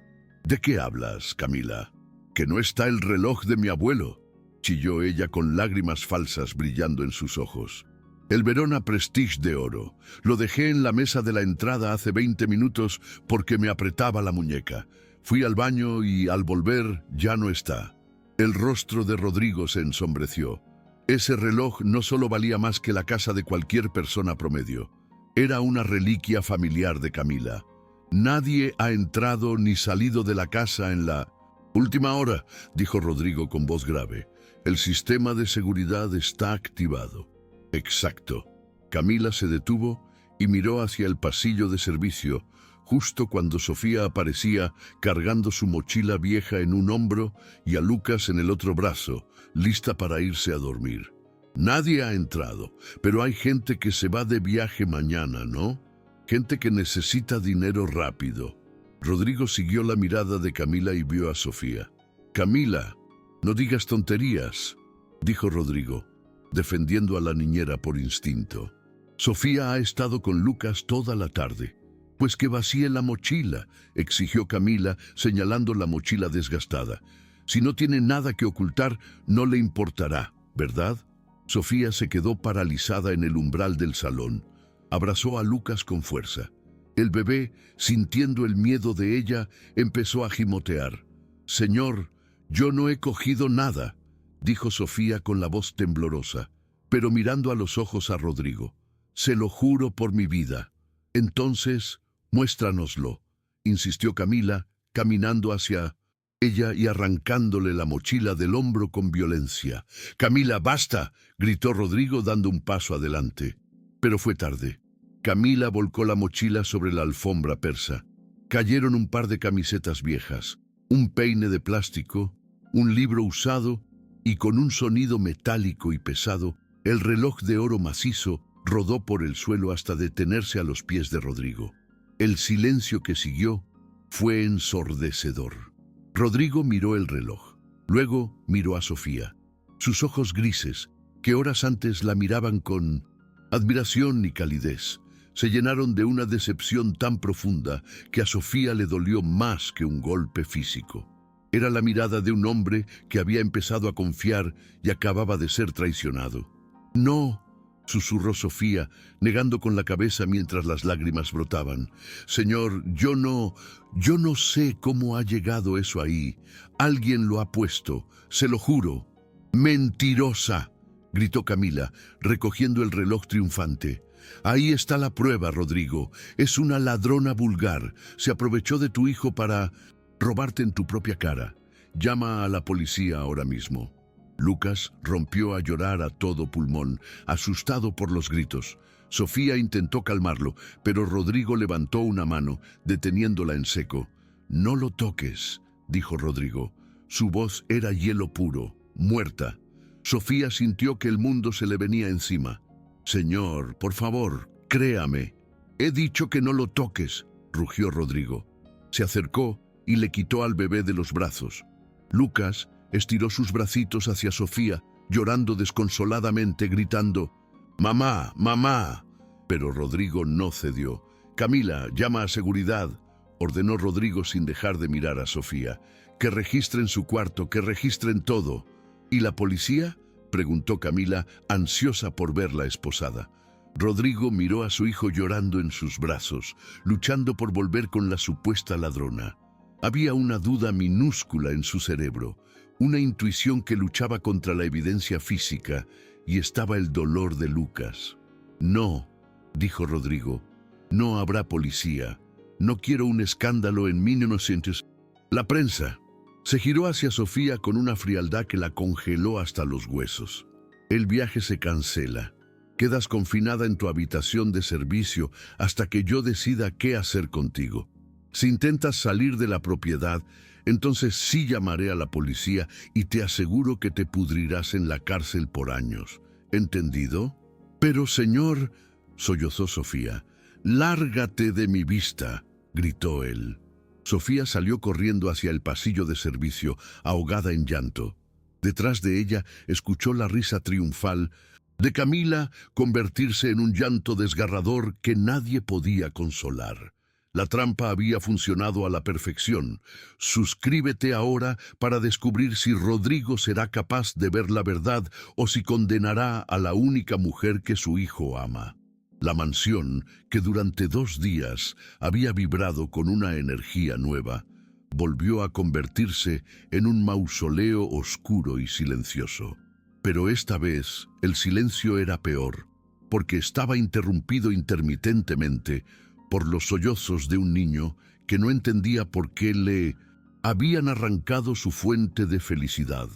«¿De qué hablas, Camila? ¿Que no está el reloj de mi abuelo?», chilló ella con lágrimas falsas brillando en sus ojos. «El Verona Prestige de oro. Lo dejé en la mesa de la entrada hace 20 minutos porque me apretaba la muñeca. Fui al baño y al volver ya no está». El rostro de Rodrigo se ensombreció. Ese reloj no solo valía más que la casa de cualquier persona promedio. Era una reliquia familiar de Camila. «Nadie ha entrado ni salido de la casa en la última hora», dijo Rodrigo con voz grave. «El sistema de seguridad está activado». «Exacto». Camila se detuvo y miró hacia el pasillo de servicio, justo cuando Sofía aparecía cargando su mochila vieja en un hombro y a Lucas en el otro brazo, lista para irse a dormir. «Nadie ha entrado, pero hay gente que se va de viaje mañana, ¿no? Gente que necesita dinero rápido». Rodrigo siguió la mirada de Camila y vio a Sofía. «Camila, no digas tonterías. dijo Rodrigo, defendiendo a la niñera por instinto. Sofía ha estado con Lucas toda la tarde. Pues que vacíe la mochila, exigió Camila, señalando la mochila desgastada. Si no tiene nada que ocultar, no le importará, ¿verdad? Sofía se quedó paralizada en el umbral del salón. Abrazó a Lucas con fuerza. El bebé, sintiendo el miedo de ella, empezó a gimotear. «Señor, yo no he cogido nada», dijo Sofía con la voz temblorosa, pero mirando a los ojos a Rodrigo. «Se lo juro por mi vida». «Entonces, muéstranoslo», insistió Camila, caminando hacia ella y arrancándole la mochila del hombro con violencia. «Camila, basta», gritó Rodrigo dando un paso adelante. Pero fue tarde. Camila volcó la mochila sobre la alfombra persa. Cayeron un par de camisetas viejas, un peine de plástico, un libro usado y con un sonido metálico y pesado, el reloj de oro macizo rodó por el suelo hasta detenerse a los pies de Rodrigo. El silencio que siguió fue ensordecedor. Rodrigo miró el reloj. Luego miró a Sofía. Sus ojos grises, que horas antes la miraban con admiración y calidez, se llenaron de una decepción tan profunda que a Sofía le dolió más que un golpe físico. Era la mirada de un hombre que había empezado a confiar y acababa de ser traicionado. «No», susurró Sofía, negando con la cabeza mientras las lágrimas brotaban. «Señor, yo no sé cómo ha llegado eso ahí. Alguien lo ha puesto, se lo juro». «¡Mentirosa!», gritó Camila, recogiendo el reloj triunfante. «Ahí está la prueba, Rodrigo. Es una ladrona vulgar. Se aprovechó de tu hijo para robarte en tu propia cara. Llama a la policía ahora mismo». Lucas rompió a llorar a todo pulmón, asustado por los gritos. Sofía intentó calmarlo, pero Rodrigo levantó una mano, deteniéndola en seco. «No lo toques», dijo Rodrigo. Su voz era hielo puro, muerta. Sofía sintió que el mundo se le venía encima. «Señor, por favor, créame». «He dicho que no lo toques», rugió Rodrigo. Se acercó y le quitó al bebé de los brazos. Lucas estiró sus bracitos hacia Sofía, llorando desconsoladamente, gritando: «¡Mamá, mamá!». Pero Rodrigo no cedió. «Camila, llama a seguridad», ordenó Rodrigo sin dejar de mirar a Sofía. «Que registren su cuarto, que registren todo». «¿Y la policía?», preguntó Camila, ansiosa por verla esposada. Rodrigo miró a su hijo llorando en sus brazos, luchando por volver con la supuesta ladrona. Había una duda minúscula en su cerebro, una intuición que luchaba contra la evidencia física, y estaba el dolor de Lucas. «No», dijo Rodrigo, «no habrá policía. No quiero un escándalo en 1900. La prensa». Se giró hacia Sofía con una frialdad que la congeló hasta los huesos. «El viaje se cancela. Quedas confinada en tu habitación de servicio hasta que yo decida qué hacer contigo. Si intentas salir de la propiedad, entonces sí llamaré a la policía y te aseguro que te pudrirás en la cárcel por años. ¿Entendido?». «Pero, señor», sollozó Sofía. «Lárgate de mi vista», gritó él. Sofía salió corriendo hacia el pasillo de servicio, ahogada en llanto. Detrás de ella escuchó la risa triunfal de Camila convertirse en un llanto desgarrador que nadie podía consolar. La trampa había funcionado a la perfección. Suscríbete ahora para descubrir si Rodrigo será capaz de ver la verdad o si condenará a la única mujer que su hijo ama. La mansión, que durante 2 días había vibrado con una energía nueva, volvió a convertirse en un mausoleo oscuro y silencioso. Pero esta vez el silencio era peor, porque estaba interrumpido intermitentemente por los sollozos de un niño que no entendía por qué le habían arrancado su fuente de felicidad.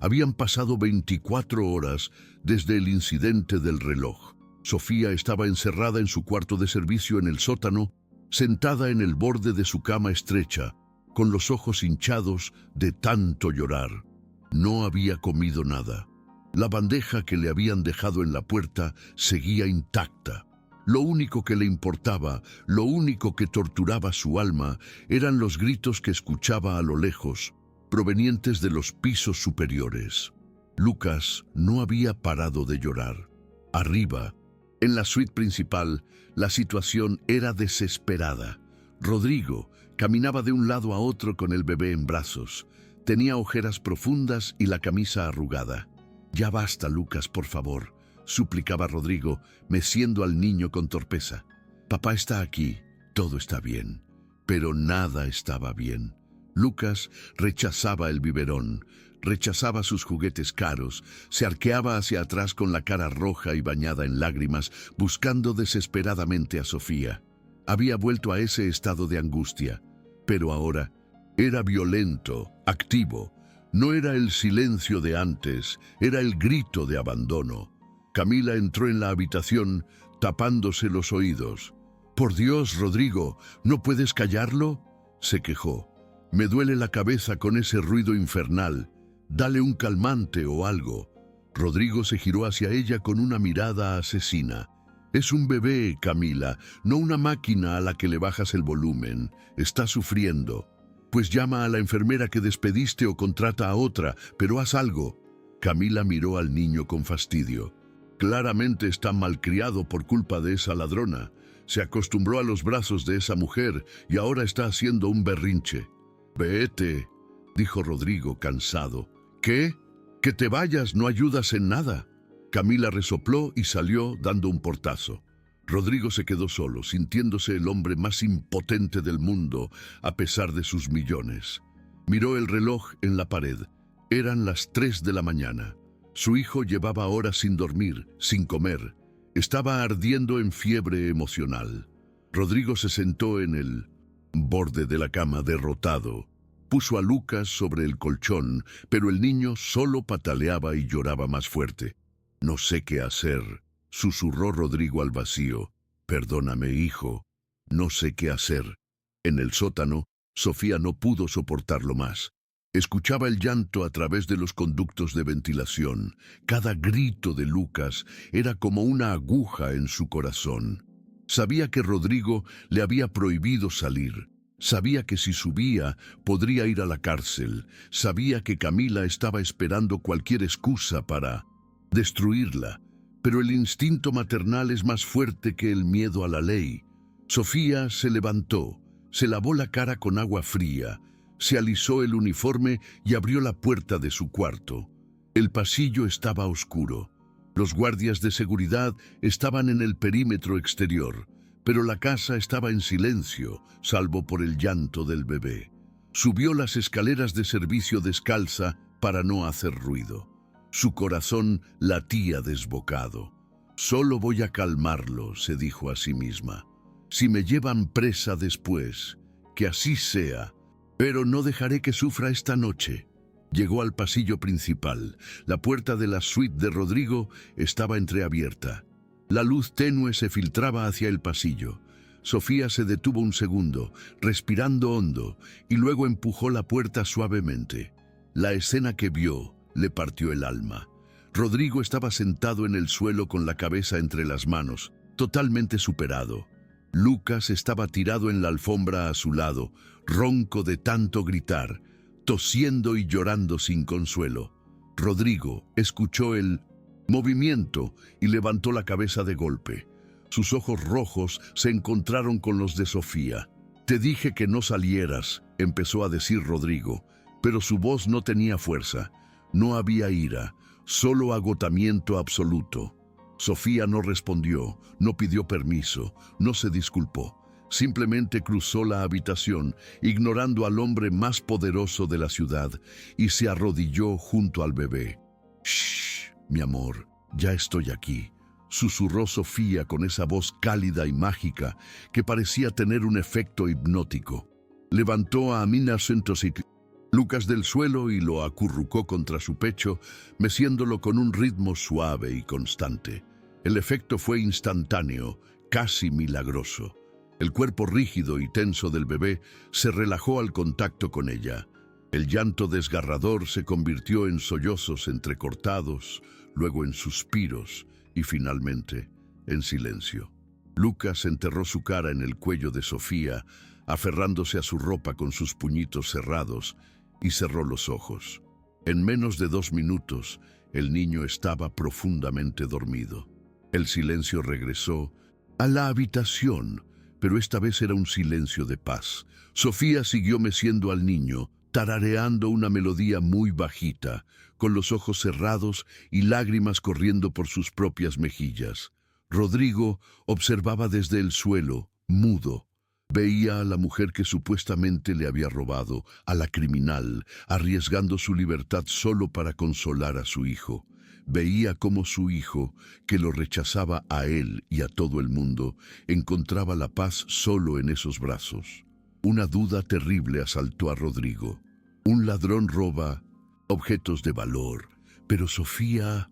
Habían pasado 24 horas desde el incidente del reloj. Sofía estaba encerrada en su cuarto de servicio en el sótano, sentada en el borde de su cama estrecha, con los ojos hinchados de tanto llorar. No había comido nada. La bandeja que le habían dejado en la puerta seguía intacta. Lo único que le importaba, lo único que torturaba su alma, eran los gritos que escuchaba a lo lejos, provenientes de los pisos superiores. Lucas no había parado de llorar. Arriba, en la suite principal, la situación era desesperada. Rodrigo caminaba de un lado a otro con el bebé en brazos. Tenía ojeras profundas y la camisa arrugada. «Ya basta, Lucas, por favor», suplicaba Rodrigo, meciendo al niño con torpeza. «Papá está aquí, todo está bien». Pero nada estaba bien. Lucas rechazaba el biberón, rechazaba sus juguetes caros, se arqueaba hacia atrás con la cara roja y bañada en lágrimas, buscando desesperadamente a Sofía. Había vuelto a ese estado de angustia, pero ahora era violento, activo. No era el silencio de antes, era el grito de abandono. Camila entró en la habitación tapándose los oídos. «Por Dios, Rodrigo, ¿no puedes callarlo?», se quejó. «Me duele la cabeza con ese ruido infernal. Dale un calmante o algo». Rodrigo se giró hacia ella con una mirada asesina. «Es un bebé, Camila, no una máquina a la que le bajas el volumen. Está sufriendo. Pues llama a la enfermera que despediste o contrata a otra, pero haz algo». Camila miró al niño con fastidio. «Claramente está malcriado por culpa de esa ladrona. Se acostumbró a los brazos de esa mujer y ahora está haciendo un berrinche». «Vete», dijo Rodrigo, cansado. «¿Qué? Que te vayas, no ayudas en nada». Camila resopló y salió dando un portazo. Rodrigo se quedó solo, sintiéndose el hombre más impotente del mundo, a pesar de sus millones. Miró el reloj en la pared. Eran las 3 de la mañana. Su hijo llevaba horas sin dormir, sin comer. Estaba ardiendo en fiebre emocional. Rodrigo se sentó en el borde de la cama derrotado. Puso a Lucas sobre el colchón, pero el niño solo pataleaba y lloraba más fuerte. «No sé qué hacer», susurró Rodrigo al vacío. «Perdóname, hijo. No sé qué hacer». En el sótano, Sofía no pudo soportarlo más. Escuchaba el llanto a través de los conductos de ventilación. Cada grito de Lucas era como una aguja en su corazón. Sabía que Rodrigo le había prohibido salir. Sabía que si subía podría ir a la cárcel. Sabía que Camila estaba esperando cualquier excusa para destruirla. Pero el instinto maternal es más fuerte que el miedo a la ley. Sofía se levantó, se lavó la cara con agua fría, se alisó el uniforme y abrió la puerta de su cuarto. El pasillo estaba oscuro. Los guardias de seguridad estaban en el perímetro exterior, pero la casa estaba en silencio, salvo por el llanto del bebé. Subió las escaleras de servicio descalza para no hacer ruido. Su corazón latía desbocado. «Solo voy a calmarlo», se dijo a sí misma. «Si me llevan presa después, que así sea, pero no dejaré que sufra esta noche». Llegó al pasillo principal. La puerta de la suite de Rodrigo estaba entreabierta. La luz tenue se filtraba hacia el pasillo. Sofía se detuvo un segundo, respirando hondo, y luego empujó la puerta suavemente. La escena que vio le partió el alma. Rodrigo estaba sentado en el suelo con la cabeza entre las manos, totalmente superado. Lucas estaba tirado en la alfombra a su lado, ronco de tanto gritar, tosiendo y llorando sin consuelo. Rodrigo escuchó el movimiento y levantó la cabeza de golpe. Sus ojos rojos se encontraron con los de Sofía. «Te dije que no salieras», empezó a decir Rodrigo, pero su voz no tenía fuerza. No había ira, solo agotamiento absoluto. Sofía no respondió, no pidió permiso, no se disculpó. Simplemente cruzó la habitación, ignorando al hombre más poderoso de la ciudad, y se arrodilló junto al bebé. «Shh, mi amor, ya estoy aquí», susurró Sofía con esa voz cálida y mágica que parecía tener un efecto hipnótico. Levantó a Amina Sentosik Lucas del suelo y lo acurrucó contra su pecho, meciéndolo con un ritmo suave y constante. El efecto fue instantáneo, casi milagroso. El cuerpo rígido y tenso del bebé se relajó al contacto con ella. El llanto desgarrador se convirtió en sollozos entrecortados, luego en suspiros y finalmente en silencio. Lucas enterró su cara en el cuello de Sofía, aferrándose a su ropa con sus puñitos cerrados, y cerró los ojos. En menos de 2 minutos, El niño estaba profundamente dormido. El silencio regresó a la habitación, pero esta vez era un silencio de paz. Sofía siguió meciendo al niño, tarareando una melodía muy bajita, con los ojos cerrados y lágrimas corriendo por sus propias mejillas. Rodrigo observaba desde el suelo, mudo. Veía a la mujer que supuestamente le había robado, a la criminal, arriesgando su libertad solo para consolar a su hijo. Veía cómo su hijo, que lo rechazaba a él y a todo el mundo, encontraba la paz solo en esos brazos. Una duda terrible asaltó a Rodrigo. Un ladrón roba objetos de valor, pero Sofía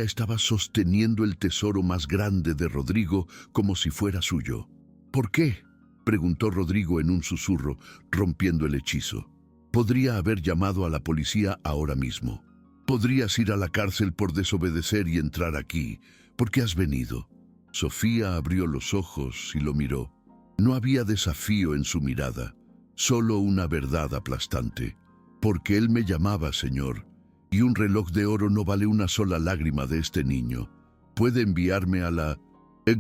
estaba sosteniendo el tesoro más grande de Rodrigo como si fuera suyo. ¿Por qué?, preguntó Rodrigo en un susurro, rompiendo el hechizo. Podría haber llamado a la policía ahora mismo. Podrías ir a la cárcel por desobedecer y entrar aquí. ¿Por qué has venido? Sofía abrió los ojos y lo miró. No había desafío en su mirada, solo una verdad aplastante. Porque él me llamaba, señor, y un reloj de oro no vale una sola lágrima de este niño. Puede enviarme a la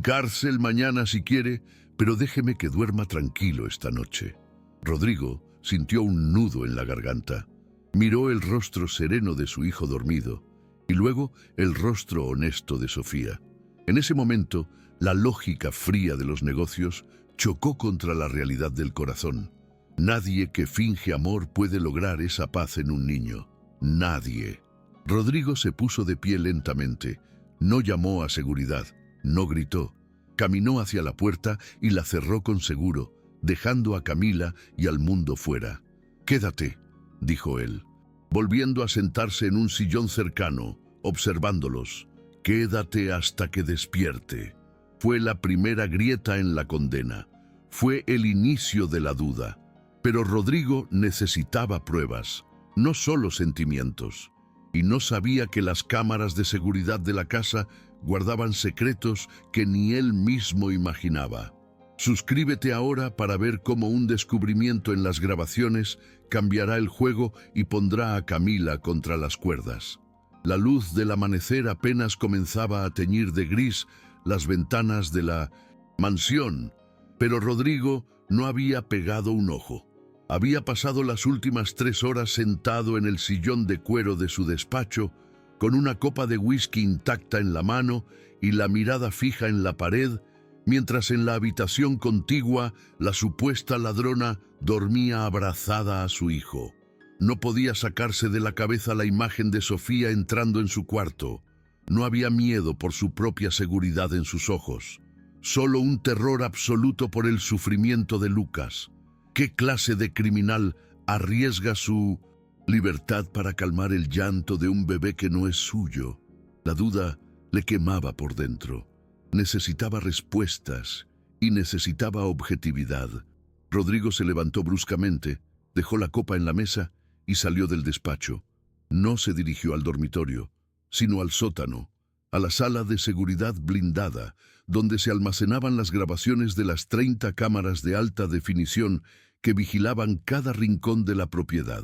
cárcel mañana si quiere, pero déjeme que duerma tranquilo esta noche. Rodrigo sintió un nudo en la garganta. Miró el rostro sereno de su hijo dormido y luego el rostro honesto de Sofía. En ese momento, la lógica fría de los negocios chocó contra la realidad del corazón. Nadie que finge amor puede lograr esa paz en un niño. Nadie. Rodrigo se puso de pie lentamente. No llamó a seguridad. No gritó. Caminó hacia la puerta y la cerró con seguro, dejando a Camila y al mundo fuera. «Quédate», dijo él, volviendo a sentarse en un sillón cercano, observándolos. «Quédate hasta que despierte». Fue la primera grieta en la condena. Fue el inicio de la duda. Pero Rodrigo necesitaba pruebas, no solo sentimientos. Y no sabía que las cámaras de seguridad de la casa guardaban secretos que ni él mismo imaginaba. Suscríbete ahora para ver cómo un descubrimiento en las grabaciones cambiará el juego y pondrá a Camila contra las cuerdas. La luz del amanecer apenas comenzaba a teñir de gris las ventanas de la mansión, pero Rodrigo no había pegado un ojo. Había pasado las últimas 3 horas sentado en el sillón de cuero de su despacho, con una copa de whisky intacta en la mano y la mirada fija en la pared, mientras en la habitación contigua la supuesta ladrona dormía abrazada a su hijo. No podía sacarse de la cabeza la imagen de Sofía entrando en su cuarto. No había miedo por su propia seguridad en sus ojos, solo un terror absoluto por el sufrimiento de Lucas. ¿Qué clase de criminal arriesga su libertad para calmar el llanto de un bebé que no es suyo? La duda le quemaba por dentro. Necesitaba respuestas y necesitaba objetividad. Rodrigo se levantó bruscamente, dejó la copa en la mesa y salió del despacho. No se dirigió al dormitorio, sino al sótano, a la sala de seguridad blindada, donde se almacenaban las grabaciones de las 30 cámaras de alta definición que vigilaban cada rincón de la propiedad.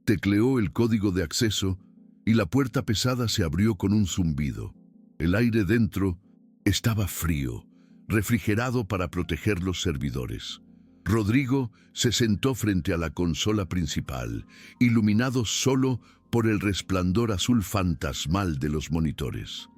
Tecleó el código de acceso y la puerta pesada se abrió con un zumbido. El aire dentro estaba frío, refrigerado para proteger los servidores. Rodrigo se sentó frente a la consola principal, iluminado solo por el resplandor azul fantasmal de los monitores.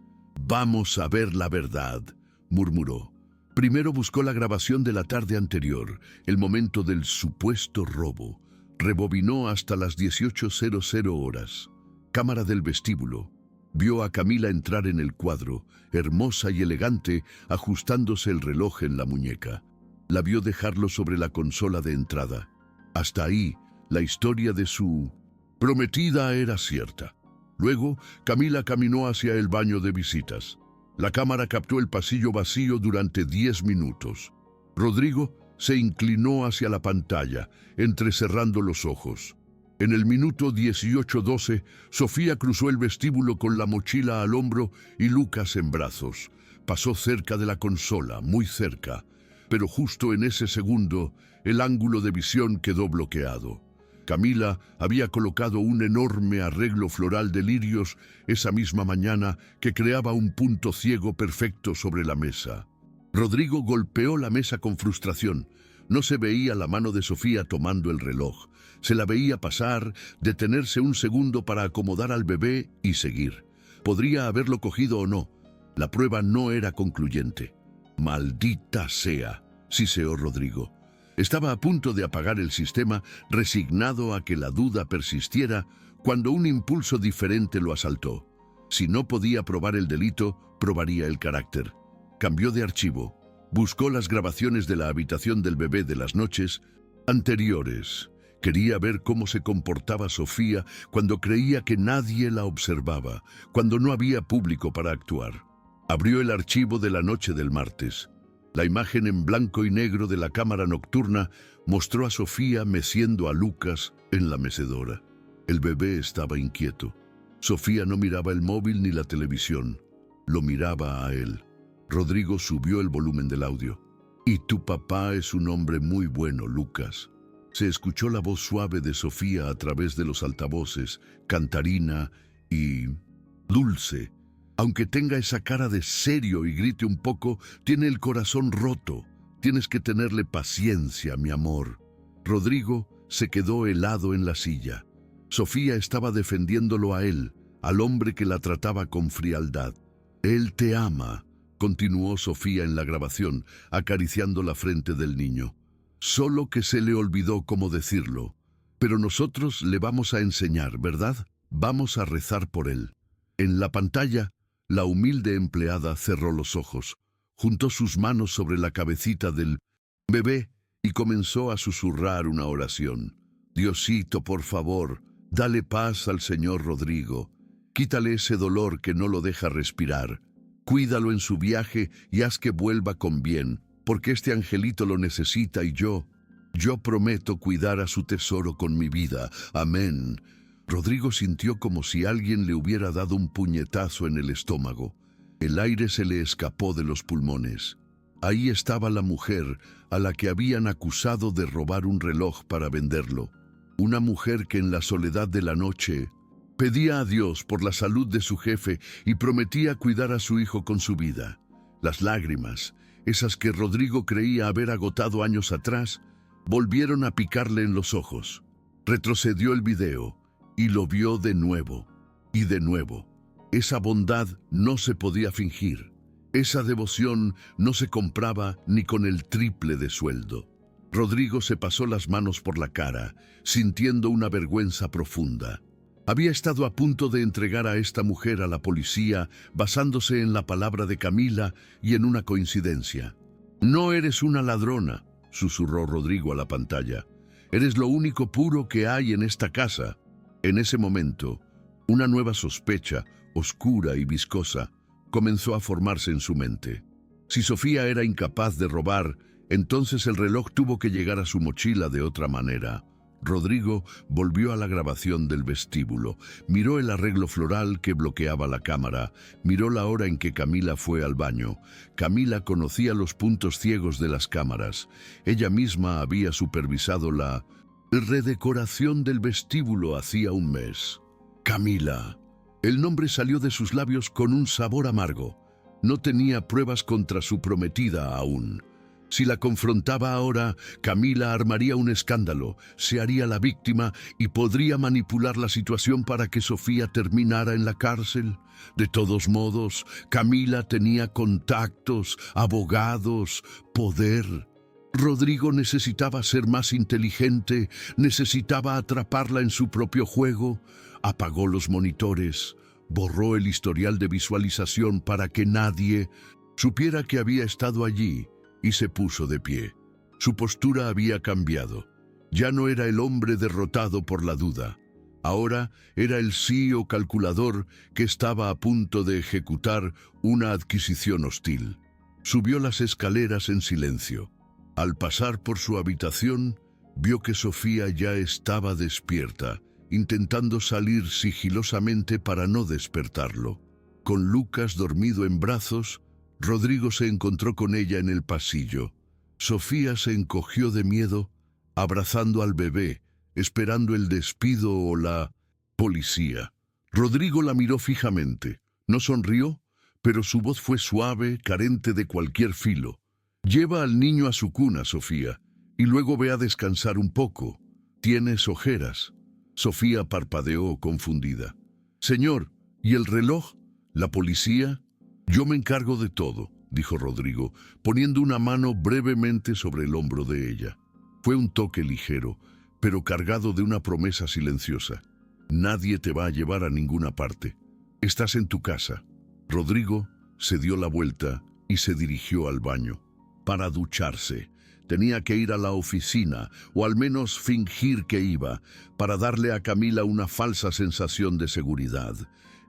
«Vamos a ver la verdad», murmuró. Primero buscó la grabación de la tarde anterior, el momento del supuesto robo. Rebobinó hasta las 18:00 horas. Cámara del vestíbulo. Vio a Camila entrar en el cuadro, hermosa y elegante, ajustándose el reloj en la muñeca. La vio dejarlo sobre la consola de entrada. Hasta ahí, la historia de su prometida era cierta. Luego, Camila caminó hacia el baño de visitas. La cámara captó el pasillo vacío durante 10 minutos. Rodrigo se inclinó hacia la pantalla, entrecerrando los ojos. En el minuto 18:12, Sofía cruzó el vestíbulo con la mochila al hombro y Lucas en brazos. Pasó cerca de la consola, muy cerca, pero justo en ese segundo, el ángulo de visión quedó bloqueado. Camila había colocado un enorme arreglo floral de lirios esa misma mañana que creaba un punto ciego perfecto sobre la mesa. Rodrigo golpeó la mesa con frustración. No se veía la mano de Sofía tomando el reloj. Se la veía pasar, detenerse un segundo para acomodar al bebé y seguir. Podría haberlo cogido o no. La prueba no era concluyente. «Maldita sea», siseó Rodrigo. Estaba a punto de apagar el sistema, resignado a que la duda persistiera, cuando un impulso diferente lo asaltó. Si no podía probar el delito, probaría el carácter. Cambió de archivo. Buscó las grabaciones de la habitación del bebé de las noches anteriores. Quería ver cómo se comportaba Sofía cuando creía que nadie la observaba, cuando no había público para actuar. Abrió el archivo de la noche del martes. La imagen en blanco y negro de la cámara nocturna mostró a Sofía meciendo a Lucas en la mecedora. El bebé estaba inquieto. Sofía no miraba el móvil ni la televisión. Lo miraba a él. Rodrigo subió el volumen del audio. «Y tu papá es un hombre muy bueno, Lucas». Se escuchó la voz suave de Sofía a través de los altavoces, cantarina y dulce. «Aunque tenga esa cara de serio y grite un poco, tiene el corazón roto. Tienes que tenerle paciencia, mi amor». Rodrigo se quedó helado en la silla. Sofía estaba defendiéndolo a él, al hombre que la trataba con frialdad. «Él te ama», continuó Sofía en la grabación, acariciando la frente del niño. «Solo que se le olvidó cómo decirlo. Pero nosotros le vamos a enseñar, ¿verdad? Vamos a rezar por él». En la pantalla, la humilde empleada cerró los ojos, juntó sus manos sobre la cabecita del bebé y comenzó a susurrar una oración. «Diosito, por favor, dale paz al señor Rodrigo. Quítale ese dolor que no lo deja respirar. Cuídalo en su viaje y haz que vuelva con bien, porque este angelito lo necesita y yo prometo cuidar a su tesoro con mi vida. Amén». Rodrigo sintió como si alguien le hubiera dado un puñetazo en el estómago. El aire se le escapó de los pulmones. Ahí estaba la mujer a la que habían acusado de robar un reloj para venderlo. Una mujer que en la soledad de la noche pedía a Dios por la salud de su jefe y prometía cuidar a su hijo con su vida. Las lágrimas, esas que Rodrigo creía haber agotado años atrás, volvieron a picarle en los ojos. Retrocedió el video y lo vio de nuevo y de nuevo. Esa bondad no se podía fingir. Esa devoción no se compraba ni con el triple de sueldo. Rodrigo se pasó las manos por la cara, sintiendo una vergüenza profunda. Había estado a punto de entregar a esta mujer a la policía basándose en la palabra de Camila y en una coincidencia. «No eres una ladrona», susurró Rodrigo a la pantalla. «Eres lo único puro que hay en esta casa». En ese momento, una nueva sospecha, oscura y viscosa, comenzó a formarse en su mente. Si Sofía era incapaz de robar, entonces el reloj tuvo que llegar a su mochila de otra manera. Rodrigo volvió a la grabación del vestíbulo, miró el arreglo floral que bloqueaba la cámara, miró la hora en que Camila fue al baño. Camila conocía los puntos ciegos de las cámaras. Ella misma había supervisado la redecoración del vestíbulo hacía un mes. Camila. El nombre salió de sus labios con un sabor amargo. No tenía pruebas contra su prometida aún. Si la confrontaba ahora, Camila armaría un escándalo, se haría la víctima y podría manipular la situación para que Sofía terminara en la cárcel. De todos modos, Camila tenía contactos, abogados, poder. Rodrigo necesitaba ser más inteligente, necesitaba atraparla en su propio juego. Apagó los monitores, borró el historial de visualización para que nadie supiera que había estado allí y se puso de pie. Su postura había cambiado. Ya no era el hombre derrotado por la duda. Ahora era el CEO calculador que estaba a punto de ejecutar una adquisición hostil. Subió las escaleras en silencio. Al pasar por su habitación, vio que Sofía ya estaba despierta, intentando salir sigilosamente para no despertarlo. Con Lucas dormido en brazos, Rodrigo se encontró con ella en el pasillo. Sofía se encogió de miedo, abrazando al bebé, esperando el despido o la policía. Rodrigo la miró fijamente. No sonrió, pero su voz fue suave, carente de cualquier filo. Lleva al niño a su cuna, Sofía, y luego ve a descansar un poco. Tienes ojeras. Sofía parpadeó confundida. Señor, ¿y el reloj? ¿La policía? Yo me encargo de todo, dijo Rodrigo, poniendo una mano brevemente sobre el hombro de ella. Fue un toque ligero, pero cargado de una promesa silenciosa. Nadie te va a llevar a ninguna parte. Estás en tu casa. Rodrigo se dio la vuelta y se dirigió al baño. Para ducharse. Tenía que ir a la oficina, o al menos fingir que iba, para darle a Camila una falsa sensación de seguridad.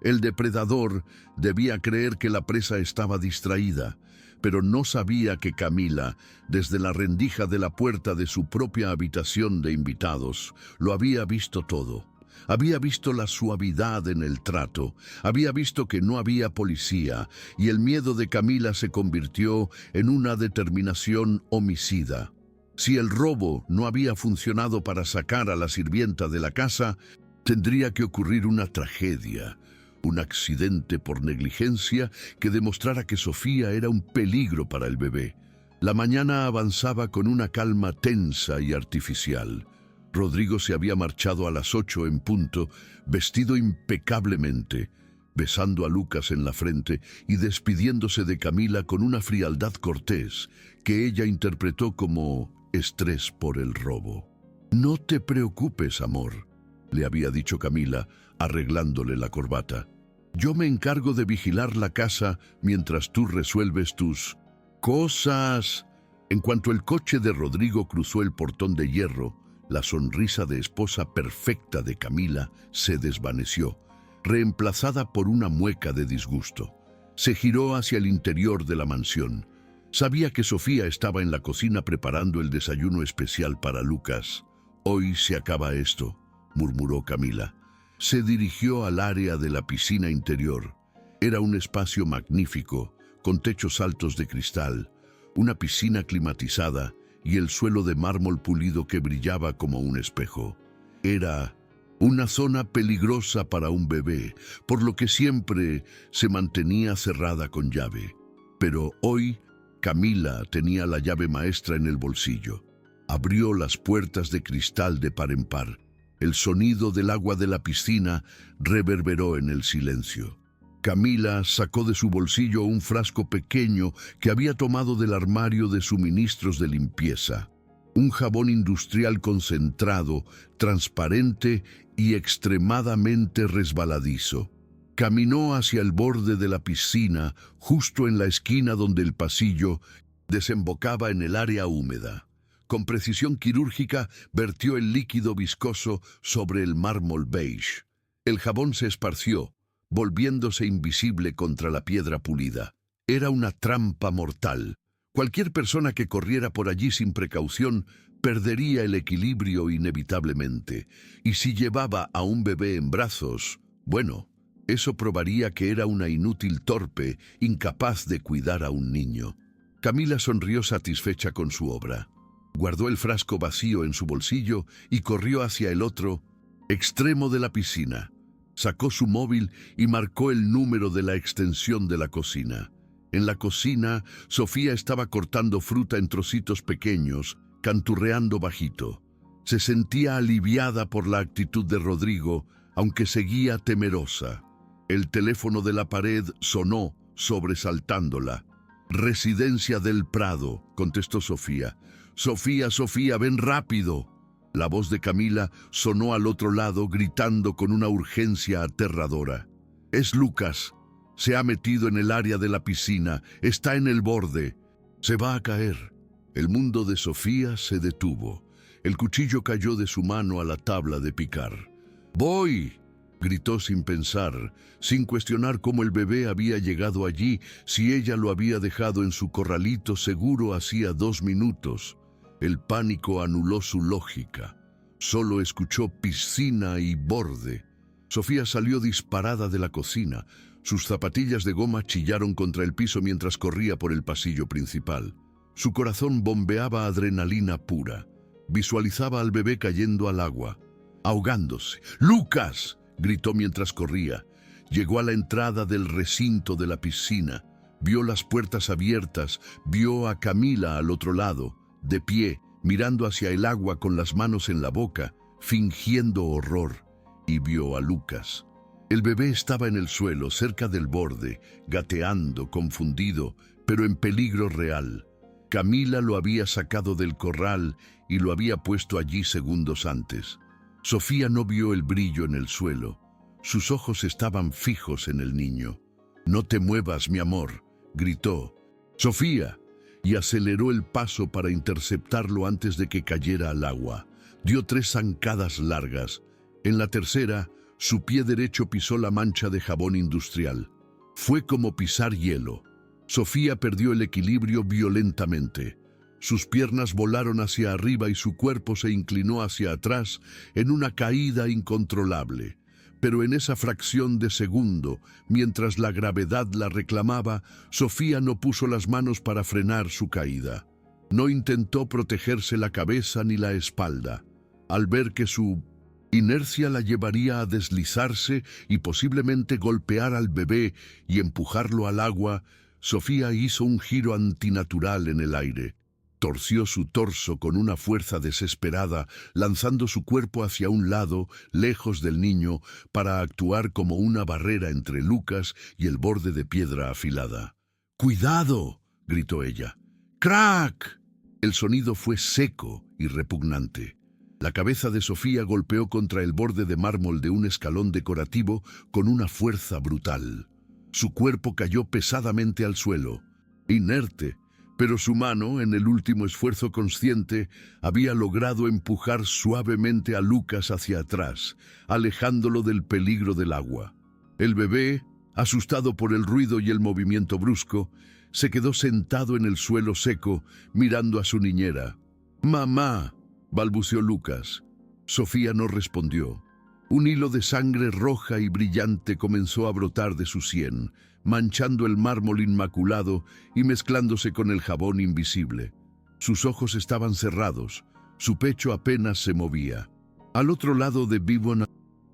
El depredador debía creer que la presa estaba distraída, pero no sabía que Camila, desde la rendija de la puerta de su propia habitación de invitados, lo había visto todo. Había visto la suavidad en el trato, había visto que no había policía, y el miedo de Camila se convirtió en una determinación homicida. Si el robo no había funcionado para sacar a la sirvienta de la casa, tendría que ocurrir una tragedia, un accidente por negligencia que demostrara que Sofía era un peligro para el bebé. La mañana avanzaba con una calma tensa y artificial. Rodrigo se había marchado a las 8 en punto, vestido impecablemente, besando a Lucas en la frente y despidiéndose de Camila con una frialdad cortés que ella interpretó como estrés por el robo. «No te preocupes, amor», le había dicho Camila, arreglándole la corbata. «Yo me encargo de vigilar la casa mientras tú resuelves tus cosas». En cuanto el coche de Rodrigo cruzó el portón de hierro, la sonrisa de esposa perfecta de Camila se desvaneció, reemplazada por una mueca de disgusto. Se giró hacia el interior de la mansión. Sabía que Sofía estaba en la cocina preparando el desayuno especial para Lucas. «Hoy se acaba esto», murmuró Camila. Se dirigió al área de la piscina interior. Era un espacio magnífico, con techos altos de cristal, una piscina climatizada y el suelo de mármol pulido que brillaba como un espejo. Era una zona peligrosa para un bebé, por lo que siempre se mantenía cerrada con llave. Pero hoy Camila tenía la llave maestra en el bolsillo. Abrió las puertas de cristal de par en par. El sonido del agua de la piscina reverberó en el silencio. Camila sacó de su bolsillo un frasco pequeño que había tomado del armario de suministros de limpieza. Un jabón industrial concentrado, transparente y extremadamente resbaladizo. Caminó hacia el borde de la piscina, justo en la esquina donde el pasillo desembocaba en el área húmeda. Con precisión quirúrgica vertió el líquido viscoso sobre el mármol beige. El jabón se esparció, volviéndose invisible contra la piedra pulida. Era una trampa mortal. Cualquier persona que corriera por allí sin precaución perdería el equilibrio inevitablemente. Y si llevaba a un bebé en brazos, bueno, eso probaría que era una inútil torpe, incapaz de cuidar a un niño. Camila sonrió satisfecha con su obra. Guardó el frasco vacío en su bolsillo y corrió hacia el otro extremo de la piscina. Sacó su móvil y marcó el número de la extensión de la cocina. En la cocina, Sofía estaba cortando fruta en trocitos pequeños, canturreando bajito. Se sentía aliviada por la actitud de Rodrigo, aunque seguía temerosa. El teléfono de la pared sonó, sobresaltándola. «Residencia del Prado», contestó Sofía. «Sofía, Sofía, ven rápido». La voz de Camila sonó al otro lado, gritando con una urgencia aterradora. «Es Lucas. Se ha metido en el área de la piscina. Está en el borde. Se va a caer». El mundo de Sofía se detuvo. El cuchillo cayó de su mano a la tabla de picar. «¡Voy!», gritó sin pensar, sin cuestionar cómo el bebé había llegado allí si ella lo había dejado en su corralito seguro hacía 2 minutos. El pánico anuló su lógica. Solo escuchó piscina y borde. Sofía salió disparada de la cocina. Sus zapatillas de goma chillaron contra el piso mientras corría por el pasillo principal. Su corazón bombeaba adrenalina pura. Visualizaba al bebé cayendo al agua, ahogándose. ¡Lucas!, gritó mientras corría. Llegó a la entrada del recinto de la piscina. Vio las puertas abiertas, vio a Camila al otro lado, de pie, mirando hacia el agua con las manos en la boca, fingiendo horror, y vio a Lucas. El bebé estaba en el suelo, cerca del borde, gateando, confundido, pero en peligro real. Camila lo había sacado del corral y lo había puesto allí segundos antes. Sofía no vio el brillo en el suelo. Sus ojos estaban fijos en el niño. «No te muevas, mi amor», gritó. «Sofía», y aceleró el paso para interceptarlo antes de que cayera al agua. Dio 3 zancadas largas. En la tercera, su pie derecho pisó la mancha de jabón industrial. Fue como pisar hielo. Sofía perdió el equilibrio violentamente. Sus piernas volaron hacia arriba y su cuerpo se inclinó hacia atrás en una caída incontrolable. Pero en esa fracción de segundo, mientras la gravedad la reclamaba, Sofía no puso las manos para frenar su caída. No intentó protegerse la cabeza ni la espalda. Al ver que su inercia la llevaría a deslizarse y posiblemente golpear al bebé y empujarlo al agua, Sofía hizo un giro antinatural en el aire. Torció su torso con una fuerza desesperada, lanzando su cuerpo hacia un lado, lejos del niño, para actuar como una barrera entre Lucas y el borde de piedra afilada. «¡Cuidado!», gritó ella. «¡Crack!». El sonido fue seco y repugnante. La cabeza de Sofía golpeó contra el borde de mármol de un escalón decorativo con una fuerza brutal. Su cuerpo cayó pesadamente al suelo, inerte, pero su mano, en el último esfuerzo consciente, había logrado empujar suavemente a Lucas hacia atrás, alejándolo del peligro del agua. El bebé, asustado por el ruido y el movimiento brusco, se quedó sentado en el suelo seco, mirando a su niñera. «¡Mamá!», balbuceó Lucas. Sofía no respondió. Un hilo de sangre roja y brillante comenzó a brotar de su sien, manchando el mármol inmaculado y mezclándose con el jabón invisible. Sus ojos estaban cerrados, su pecho apenas se movía. Al otro lado de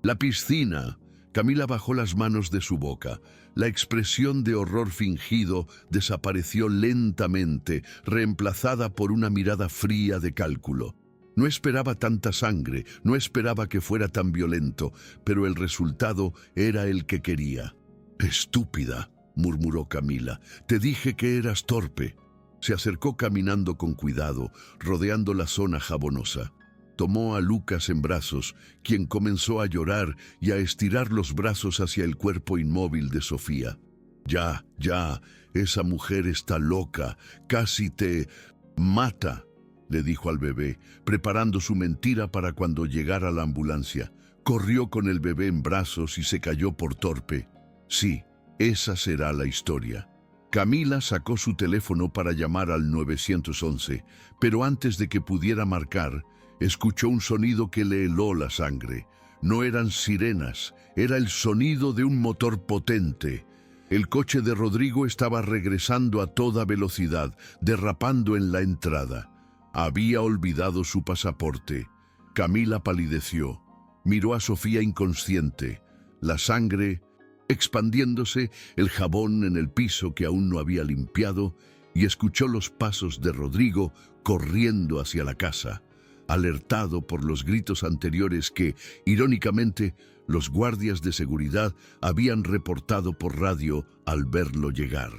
la piscina, Camila bajó las manos de su boca. La expresión de horror fingido desapareció lentamente, reemplazada por una mirada fría de cálculo. No esperaba tanta sangre, no esperaba que fuera tan violento, pero el resultado era el que quería. «Estúpida», murmuró Camila, «te dije que eras torpe». Se acercó caminando con cuidado, rodeando la zona jabonosa. Tomó a Lucas en brazos, quien comenzó a llorar y a estirar los brazos hacia el cuerpo inmóvil de Sofía. «Ya, esa mujer está loca, casi te mata», le dijo al bebé, preparando su mentira para cuando llegara la ambulancia. Corrió con el bebé en brazos y se cayó por torpe. Sí, esa será la historia. Camila sacó su teléfono para llamar al 911, pero antes de que pudiera marcar, escuchó un sonido que le heló la sangre. No eran sirenas, era el sonido de un motor potente. El coche de Rodrigo estaba regresando a toda velocidad, derrapando en la entrada. Había olvidado su pasaporte. Camila palideció. Miró a Sofía inconsciente. La sangre expandiéndose, el jabón en el piso que aún no había limpiado, y escuchó los pasos de Rodrigo corriendo hacia la casa, alertado por los gritos anteriores que, irónicamente, los guardias de seguridad habían reportado por radio al verlo llegar.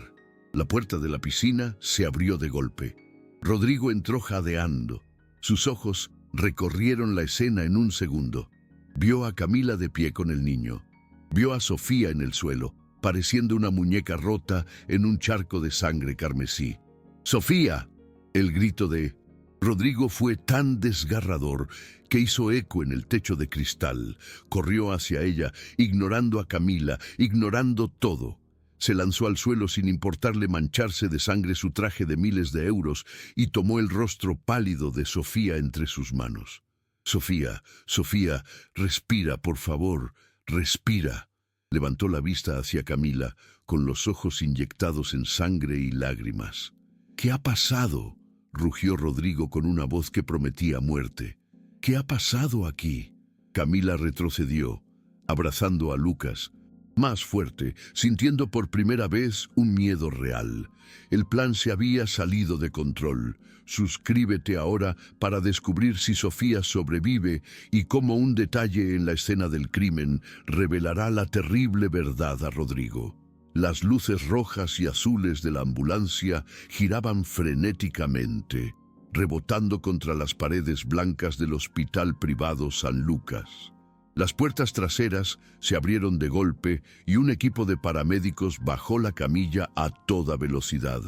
La puerta de la piscina se abrió de golpe. Rodrigo entró jadeando. Sus ojos recorrieron la escena en un segundo. Vio a Camila de pie con el niño. Vio a Sofía en el suelo, pareciendo una muñeca rota en un charco de sangre carmesí. ¡Sofía! El grito de Rodrigo fue tan desgarrador que hizo eco en el techo de cristal. Corrió hacia ella, ignorando a Camila, ignorando todo. Se lanzó al suelo sin importarle mancharse de sangre su traje de miles de euros y tomó el rostro pálido de Sofía entre sus manos. «Sofía, Sofía, respira, por favor, respira». Levantó la vista hacia Camila, con los ojos inyectados en sangre y lágrimas. «¿Qué ha pasado?», rugió Rodrigo con una voz que prometía muerte. ¿Qué ha pasado aquí? Camila retrocedió, abrazando a Lucas, más fuerte, sintiendo por primera vez un miedo real. El plan se había salido de control. Suscríbete ahora para descubrir si Sofía sobrevive y cómo un detalle en la escena del crimen revelará la terrible verdad a Rodrigo. Las luces rojas y azules de la ambulancia giraban frenéticamente, rebotando contra las paredes blancas del hospital privado San Lucas. Las puertas traseras se abrieron de golpe y un equipo de paramédicos bajó la camilla a toda velocidad.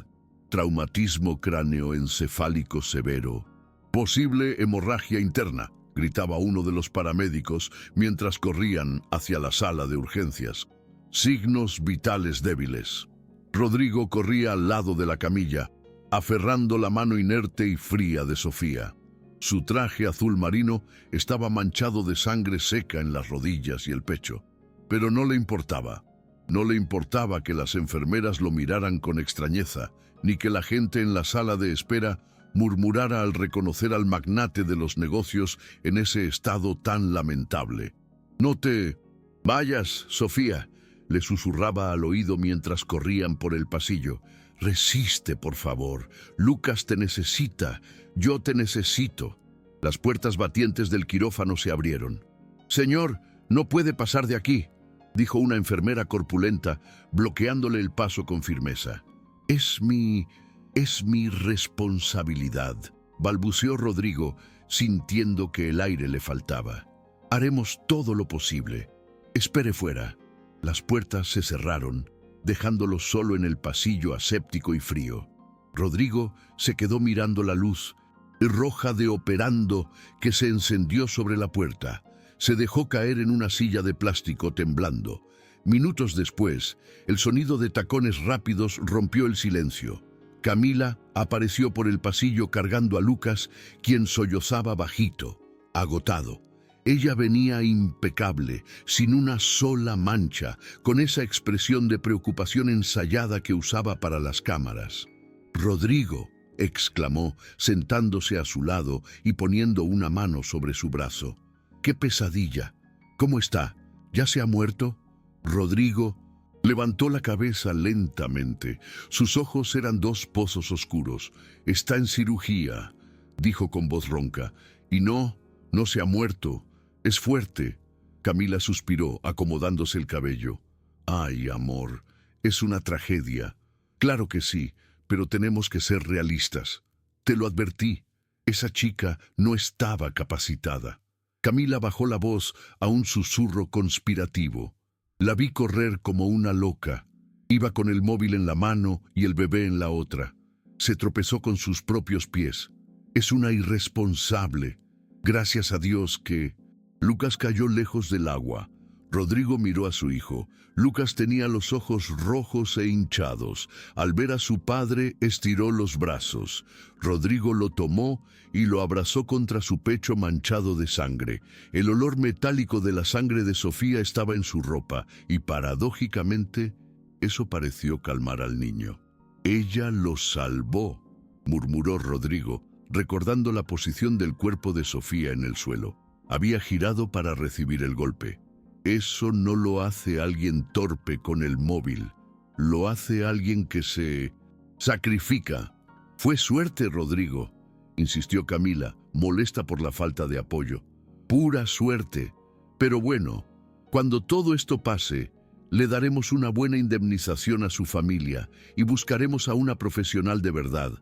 Traumatismo cráneoencefálico severo. Posible hemorragia interna, gritaba uno de los paramédicos mientras corrían hacia la sala de urgencias. Signos vitales débiles. Rodrigo corría al lado de la camilla, aferrando la mano inerte y fría de Sofía. Su traje azul marino estaba manchado de sangre seca en las rodillas y el pecho. Pero no le importaba. No le importaba que las enfermeras lo miraran con extrañeza, ni que la gente en la sala de espera murmurara al reconocer al magnate de los negocios en ese estado tan lamentable. «No te vayas, Sofía», le susurraba al oído mientras corrían por el pasillo. «Resiste, por favor. Lucas te necesita. Yo te necesito». Las puertas batientes del quirófano se abrieron. «Señor, no puede pasar de aquí», dijo una enfermera corpulenta, bloqueándole el paso con firmeza. Es mi responsabilidad», balbuceó Rodrigo, sintiendo que el aire le faltaba. «Haremos todo lo posible. Espere fuera». Las puertas se cerraron, dejándolo solo en el pasillo aséptico y frío. Rodrigo se quedó mirando la luz roja de operando que se encendió sobre la puerta. Se dejó caer en una silla de plástico temblando. Minutos después, el sonido de tacones rápidos rompió el silencio. Camila apareció por el pasillo cargando a Lucas, quien sollozaba bajito, agotado. Ella venía impecable, sin una sola mancha, con esa expresión de preocupación ensayada que usaba para las cámaras. «Rodrigo», exclamó, sentándose a su lado y poniendo una mano sobre su brazo. «¡Qué pesadilla! ¿Cómo está? ¿Ya se ha muerto?» Rodrigo levantó la cabeza lentamente. Sus ojos eran dos pozos oscuros. «Está en cirugía», dijo con voz ronca. «Y no se ha muerto. Es fuerte». Camila suspiró, acomodándose el cabello. «Ay, amor, es una tragedia». «Claro que sí, pero tenemos que ser realistas. Te lo advertí. Esa chica no estaba capacitada». Camila bajó la voz a un susurro conspirativo. «La vi correr como una loca. Iba con el móvil en la mano y el bebé en la otra. Se tropezó con sus propios pies. Es una irresponsable. Gracias a Dios que...» Lucas cayó lejos del agua. Rodrigo miró a su hijo. Lucas tenía los ojos rojos e hinchados. Al ver a su padre, estiró los brazos. Rodrigo lo tomó y lo abrazó contra su pecho manchado de sangre. El olor metálico de la sangre de Sofía estaba en su ropa y, paradójicamente, eso pareció calmar al niño. «Ella lo salvó», murmuró Rodrigo, recordando la posición del cuerpo de Sofía en el suelo. Había girado para recibir el golpe. Eso no lo hace alguien torpe con el móvil. Lo hace alguien que se sacrifica. «Fue suerte, Rodrigo», insistió Camila, molesta por la falta de apoyo. «Pura suerte. Pero bueno, cuando todo esto pase, le daremos una buena indemnización a su familia y buscaremos a una profesional de verdad.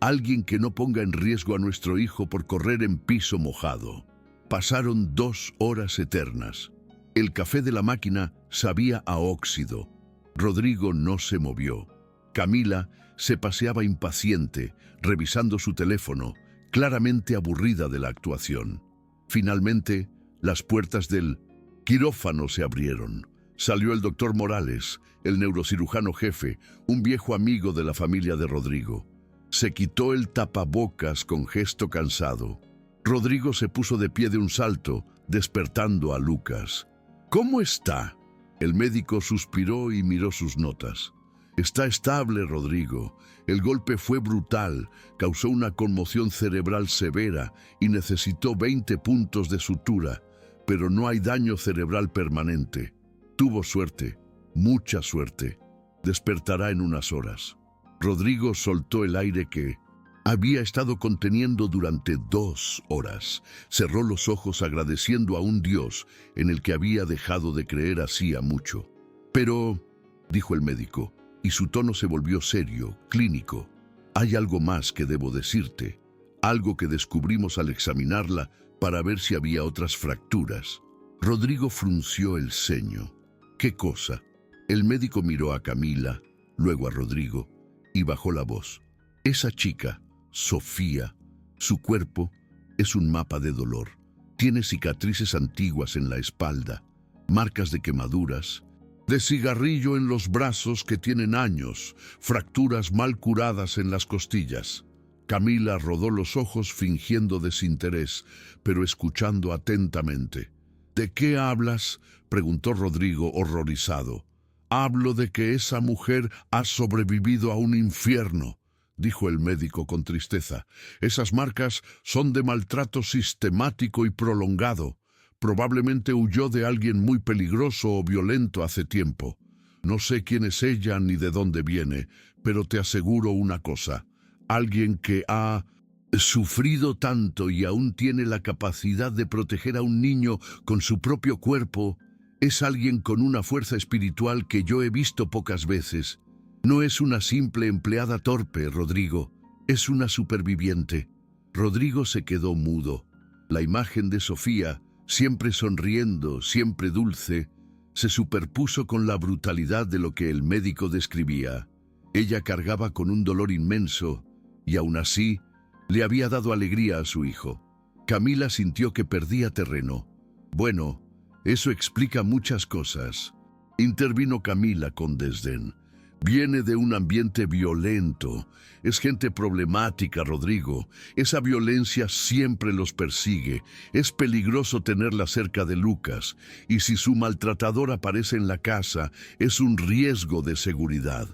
Alguien que no ponga en riesgo a nuestro hijo por correr en piso mojado». Pasaron 2 horas eternas. El café de la máquina sabía a óxido. Rodrigo no se movió. Camila se paseaba impaciente, revisando su teléfono, claramente aburrida de la actuación. Finalmente, las puertas del quirófano se abrieron. Salió el doctor Morales, el neurocirujano jefe, un viejo amigo de la familia de Rodrigo. Se quitó el tapabocas con gesto cansado. Rodrigo se puso de pie de un salto, despertando a Lucas. «¿Cómo está?». El médico suspiró y miró sus notas. Está estable, Rodrigo. El golpe fue brutal, causó una conmoción cerebral severa y necesitó 20 puntos de sutura, pero no hay daño cerebral permanente. Tuvo suerte, mucha suerte. Despertará en unas horas. Rodrigo soltó el aire que había estado conteniendo durante 2 horas. Cerró los ojos agradeciendo a un Dios en el que había dejado de creer hacía mucho. Pero, dijo el médico, y su tono se volvió serio, clínico, hay algo más que debo decirte, algo que descubrimos al examinarla para ver si había otras fracturas. Rodrigo frunció el ceño. ¿Qué cosa? El médico miró a Camila, luego a Rodrigo, y bajó la voz. Esa chica, Sofía, su cuerpo es un mapa de dolor. Tiene cicatrices antiguas en la espalda, marcas de quemaduras, de cigarrillo en los brazos que tienen años, fracturas mal curadas en las costillas. Camila rodó los ojos fingiendo desinterés, pero escuchando atentamente. ¿De qué hablas?, preguntó Rodrigo horrorizado. Hablo de que esa mujer ha sobrevivido a un infierno, dijo el médico con tristeza. Esas marcas son de maltrato sistemático y prolongado. Probablemente huyó de alguien muy peligroso o violento hace tiempo. No sé quién es ella ni de dónde viene, pero te aseguro una cosa. Alguien que ha sufrido tanto y aún tiene la capacidad de proteger a un niño con su propio cuerpo, es alguien con una fuerza espiritual que yo he visto pocas veces. No es una simple empleada torpe, Rodrigo. Es una superviviente. Rodrigo se quedó mudo. La imagen de Sofía, siempre sonriendo, siempre dulce, se superpuso con la brutalidad de lo que el médico describía. Ella cargaba con un dolor inmenso y aún así le había dado alegría a su hijo. Camila sintió que perdía terreno. Bueno, eso explica muchas cosas. Intervino Camila con desdén. Viene de un ambiente violento. Es gente problemática, Rodrigo. Esa violencia siempre los persigue. Es peligroso tenerla cerca de Lucas. Y si su maltratador aparece en la casa, es un riesgo de seguridad.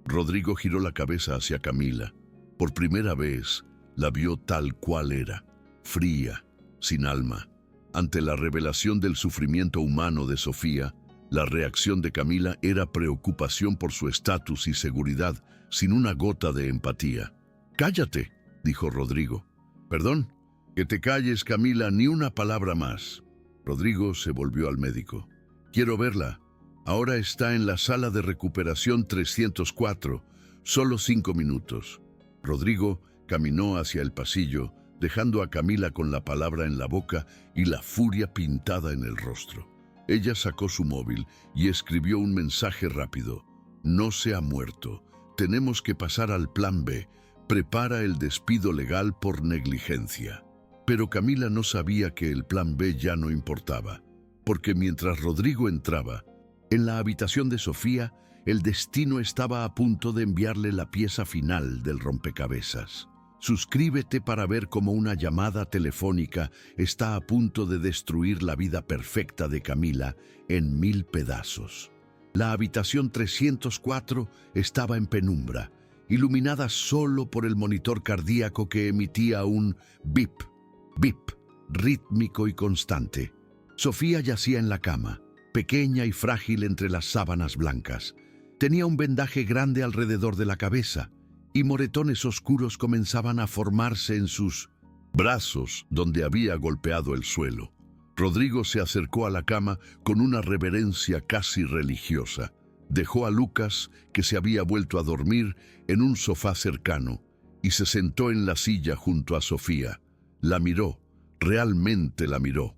Rodrigo giró la cabeza hacia Camila. Por primera vez, la vio tal cual era. Fría, sin alma. Ante la revelación del sufrimiento humano de Sofía, la reacción de Camila era preocupación por su estatus y seguridad, sin una gota de empatía. «Cállate», dijo Rodrigo. «Perdón, que te calles, Camila, ni una palabra más». Rodrigo se volvió al médico. «Quiero verla. Ahora está en la sala de recuperación 304. Solo 5 minutos». Rodrigo caminó hacia el pasillo, dejando a Camila con la palabra en la boca y la furia pintada en el rostro. Ella sacó su móvil y escribió un mensaje rápido. «No se ha muerto. Tenemos que pasar al plan B. Prepara el despido legal por negligencia». Pero Camila no sabía que el plan B ya no importaba, porque mientras Rodrigo entraba, en la habitación de Sofía, el destino estaba a punto de enviarle la pieza final del rompecabezas. Suscríbete para ver cómo una llamada telefónica está a punto de destruir la vida perfecta de Camila en 1000 pedazos. La habitación 304 estaba en penumbra, iluminada solo por el monitor cardíaco que emitía un bip, bip, rítmico y constante. Sofía yacía en la cama, pequeña y frágil entre las sábanas blancas. Tenía un vendaje grande alrededor de la cabeza, y moretones oscuros comenzaban a formarse en sus brazos donde había golpeado el suelo. Rodrigo se acercó a la cama con una reverencia casi religiosa. Dejó a Lucas, que se había vuelto a dormir, en un sofá cercano, y se sentó en la silla junto a Sofía. La miró, realmente la miró.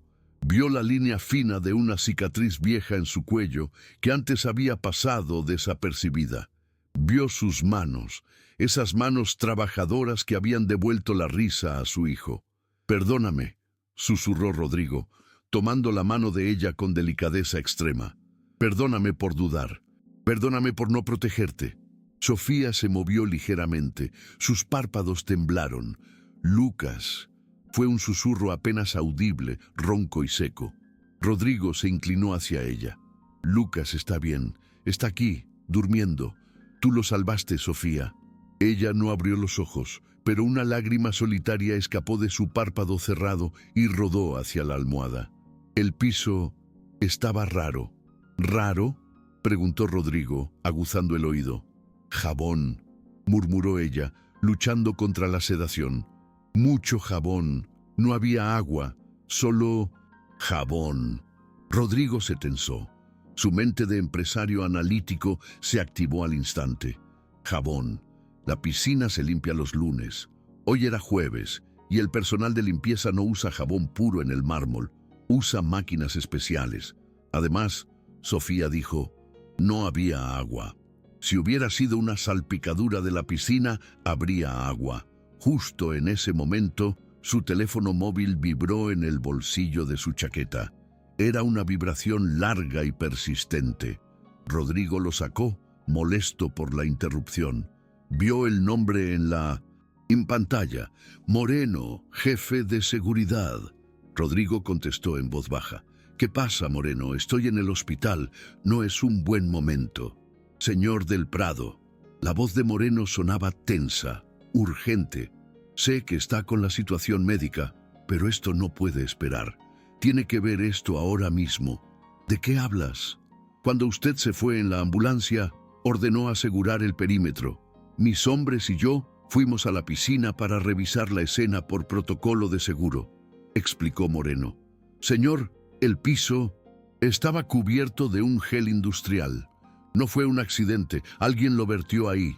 Vio la línea fina de una cicatriz vieja en su cuello que antes había pasado desapercibida. Vio sus manos, esas manos trabajadoras que habían devuelto la risa a su hijo. «Perdóname», susurró Rodrigo, tomando la mano de ella con delicadeza extrema. «Perdóname por dudar. Perdóname por no protegerte». Sofía se movió ligeramente, sus párpados temblaron. «Lucas», fue un susurro apenas audible, ronco y seco. Rodrigo se inclinó hacia ella. «Lucas está bien, está aquí, durmiendo. Tú lo salvaste, Sofía. Ella no abrió los ojos, pero una lágrima solitaria escapó de su párpado cerrado y rodó hacia la almohada. El piso estaba raro. ¿Raro?, preguntó Rodrigo, aguzando el oído. Jabón, murmuró ella, luchando contra la sedación. Mucho jabón. No había agua, solo jabón. Rodrigo se tensó. Su mente de empresario analítico se activó al instante. Jabón. La piscina se limpia los lunes. Hoy era jueves y el personal de limpieza no usa jabón puro en el mármol. Usa máquinas especiales. Además, Sofía dijo, no había agua. Si hubiera sido una salpicadura de la piscina, habría agua. Justo en ese momento, su teléfono móvil vibró en el bolsillo de su chaqueta. Era una vibración larga y persistente. Rodrigo lo sacó, molesto por la interrupción. Vio el nombre en pantalla. Moreno, jefe de seguridad. Rodrigo contestó en voz baja. ¿Qué pasa, Moreno? Estoy en el hospital. No es un buen momento. Señor del Prado. La voz de Moreno sonaba tensa, urgente. Sé que está con la situación médica, pero esto no puede esperar. Tiene que ver esto ahora mismo. ¿De qué hablas? Cuando usted se fue en la ambulancia, ordenó asegurar el perímetro. Mis hombres y yo fuimos a la piscina para revisar la escena por protocolo de seguro, explicó Moreno. Señor, el piso estaba cubierto de un gel industrial. No fue un accidente, alguien lo vertió ahí.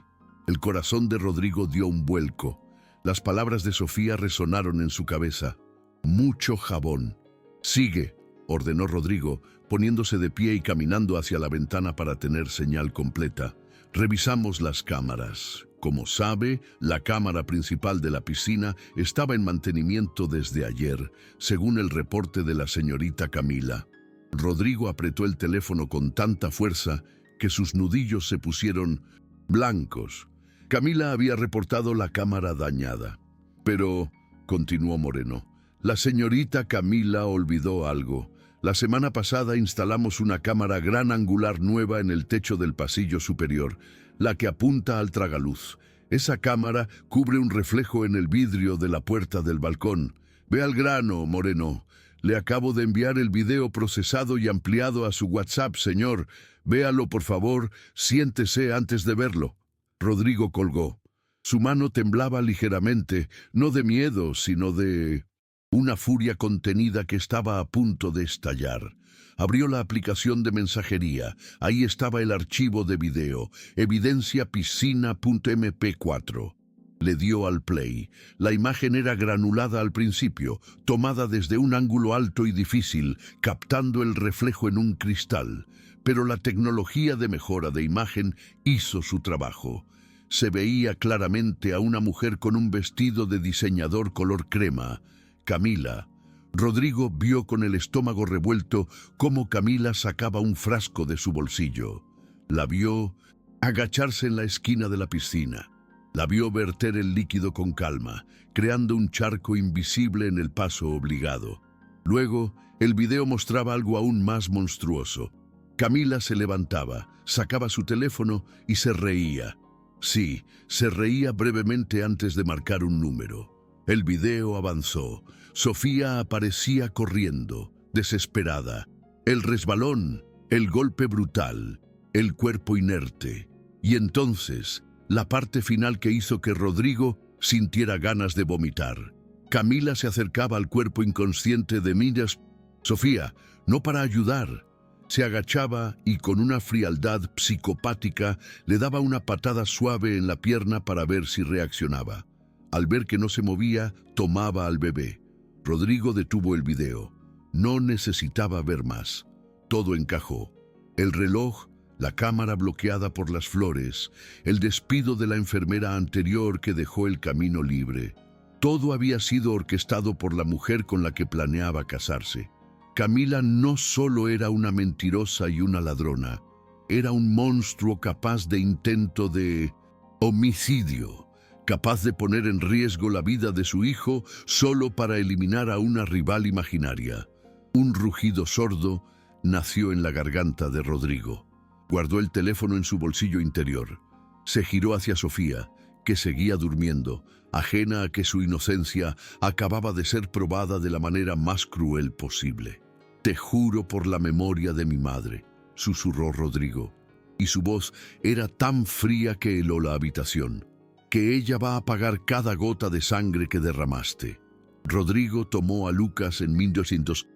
El corazón de Rodrigo dio un vuelco. Las palabras de Sofía resonaron en su cabeza. Mucho jabón. Sigue, ordenó Rodrigo, poniéndose de pie y caminando hacia la ventana para tener señal completa. Revisamos las cámaras. Como sabe, la cámara principal de la piscina estaba en mantenimiento desde ayer, según el reporte de la señorita Camila. Rodrigo apretó el teléfono con tanta fuerza que sus nudillos se pusieron blancos. Camila había reportado la cámara dañada. Pero, continuó Moreno, la señorita Camila olvidó algo. La semana pasada instalamos una cámara gran angular nueva en el techo del pasillo superior, la que apunta al tragaluz. Esa cámara cubre un reflejo en el vidrio de la puerta del balcón. Ve al grano, Moreno. Le acabo de enviar el video procesado y ampliado a su WhatsApp, señor. Véalo, por favor. Siéntese antes de verlo. Rodrigo colgó. Su mano temblaba ligeramente, no de miedo, sino de una furia contenida que estaba a punto de estallar. Abrió la aplicación de mensajería. Ahí estaba el archivo de video, evidenciapiscina.mp4. Le dio al play. La imagen era granulada al principio, tomada desde un ángulo alto y difícil, captando el reflejo en un cristal. Pero la tecnología de mejora de imagen hizo su trabajo. Se veía claramente a una mujer con un vestido de diseñador color crema. Camila. Rodrigo vio con el estómago revuelto cómo Camila sacaba un frasco de su bolsillo. La vio agacharse en la esquina de la piscina. La vio verter el líquido con calma, creando un charco invisible en el paso obligado. Luego, el video mostraba algo aún más monstruoso. Camila se levantaba, sacaba su teléfono y se reía. Sí, se reía brevemente antes de marcar un número. El video avanzó. Sofía aparecía corriendo, desesperada. El resbalón, el golpe brutal, el cuerpo inerte. Y entonces, la parte final que hizo que Rodrigo sintiera ganas de vomitar. Camila se acercaba al cuerpo inconsciente de Miras. Sofía, no para ayudar. Se agachaba y con una frialdad psicopática le daba una patada suave en la pierna para ver si reaccionaba. Al ver que no se movía, tomaba al bebé. Rodrigo detuvo el video. No necesitaba ver más. Todo encajó. El reloj, la cámara bloqueada por las flores, el despido de la enfermera anterior que dejó el camino libre. Todo había sido orquestado por la mujer con la que planeaba casarse. Camila no solo era una mentirosa y una ladrona, era un monstruo capaz de intento de homicidio, capaz de poner en riesgo la vida de su hijo solo para eliminar a una rival imaginaria. Un rugido sordo nació en la garganta de Rodrigo. Guardó el teléfono en su bolsillo interior. Se giró hacia Sofía, que seguía durmiendo, ajena a que su inocencia acababa de ser probada de la manera más cruel posible. «Te juro por la memoria de mi madre», susurró Rodrigo, y su voz era tan fría que heló la habitación, «que ella va a pagar cada gota de sangre que derramaste». Rodrigo tomó a Lucas en 1200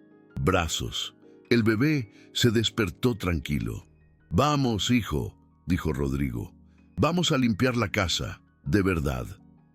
brazos. El bebé se despertó tranquilo. «Vamos, hijo», dijo Rodrigo. «Vamos a limpiar la casa, de verdad».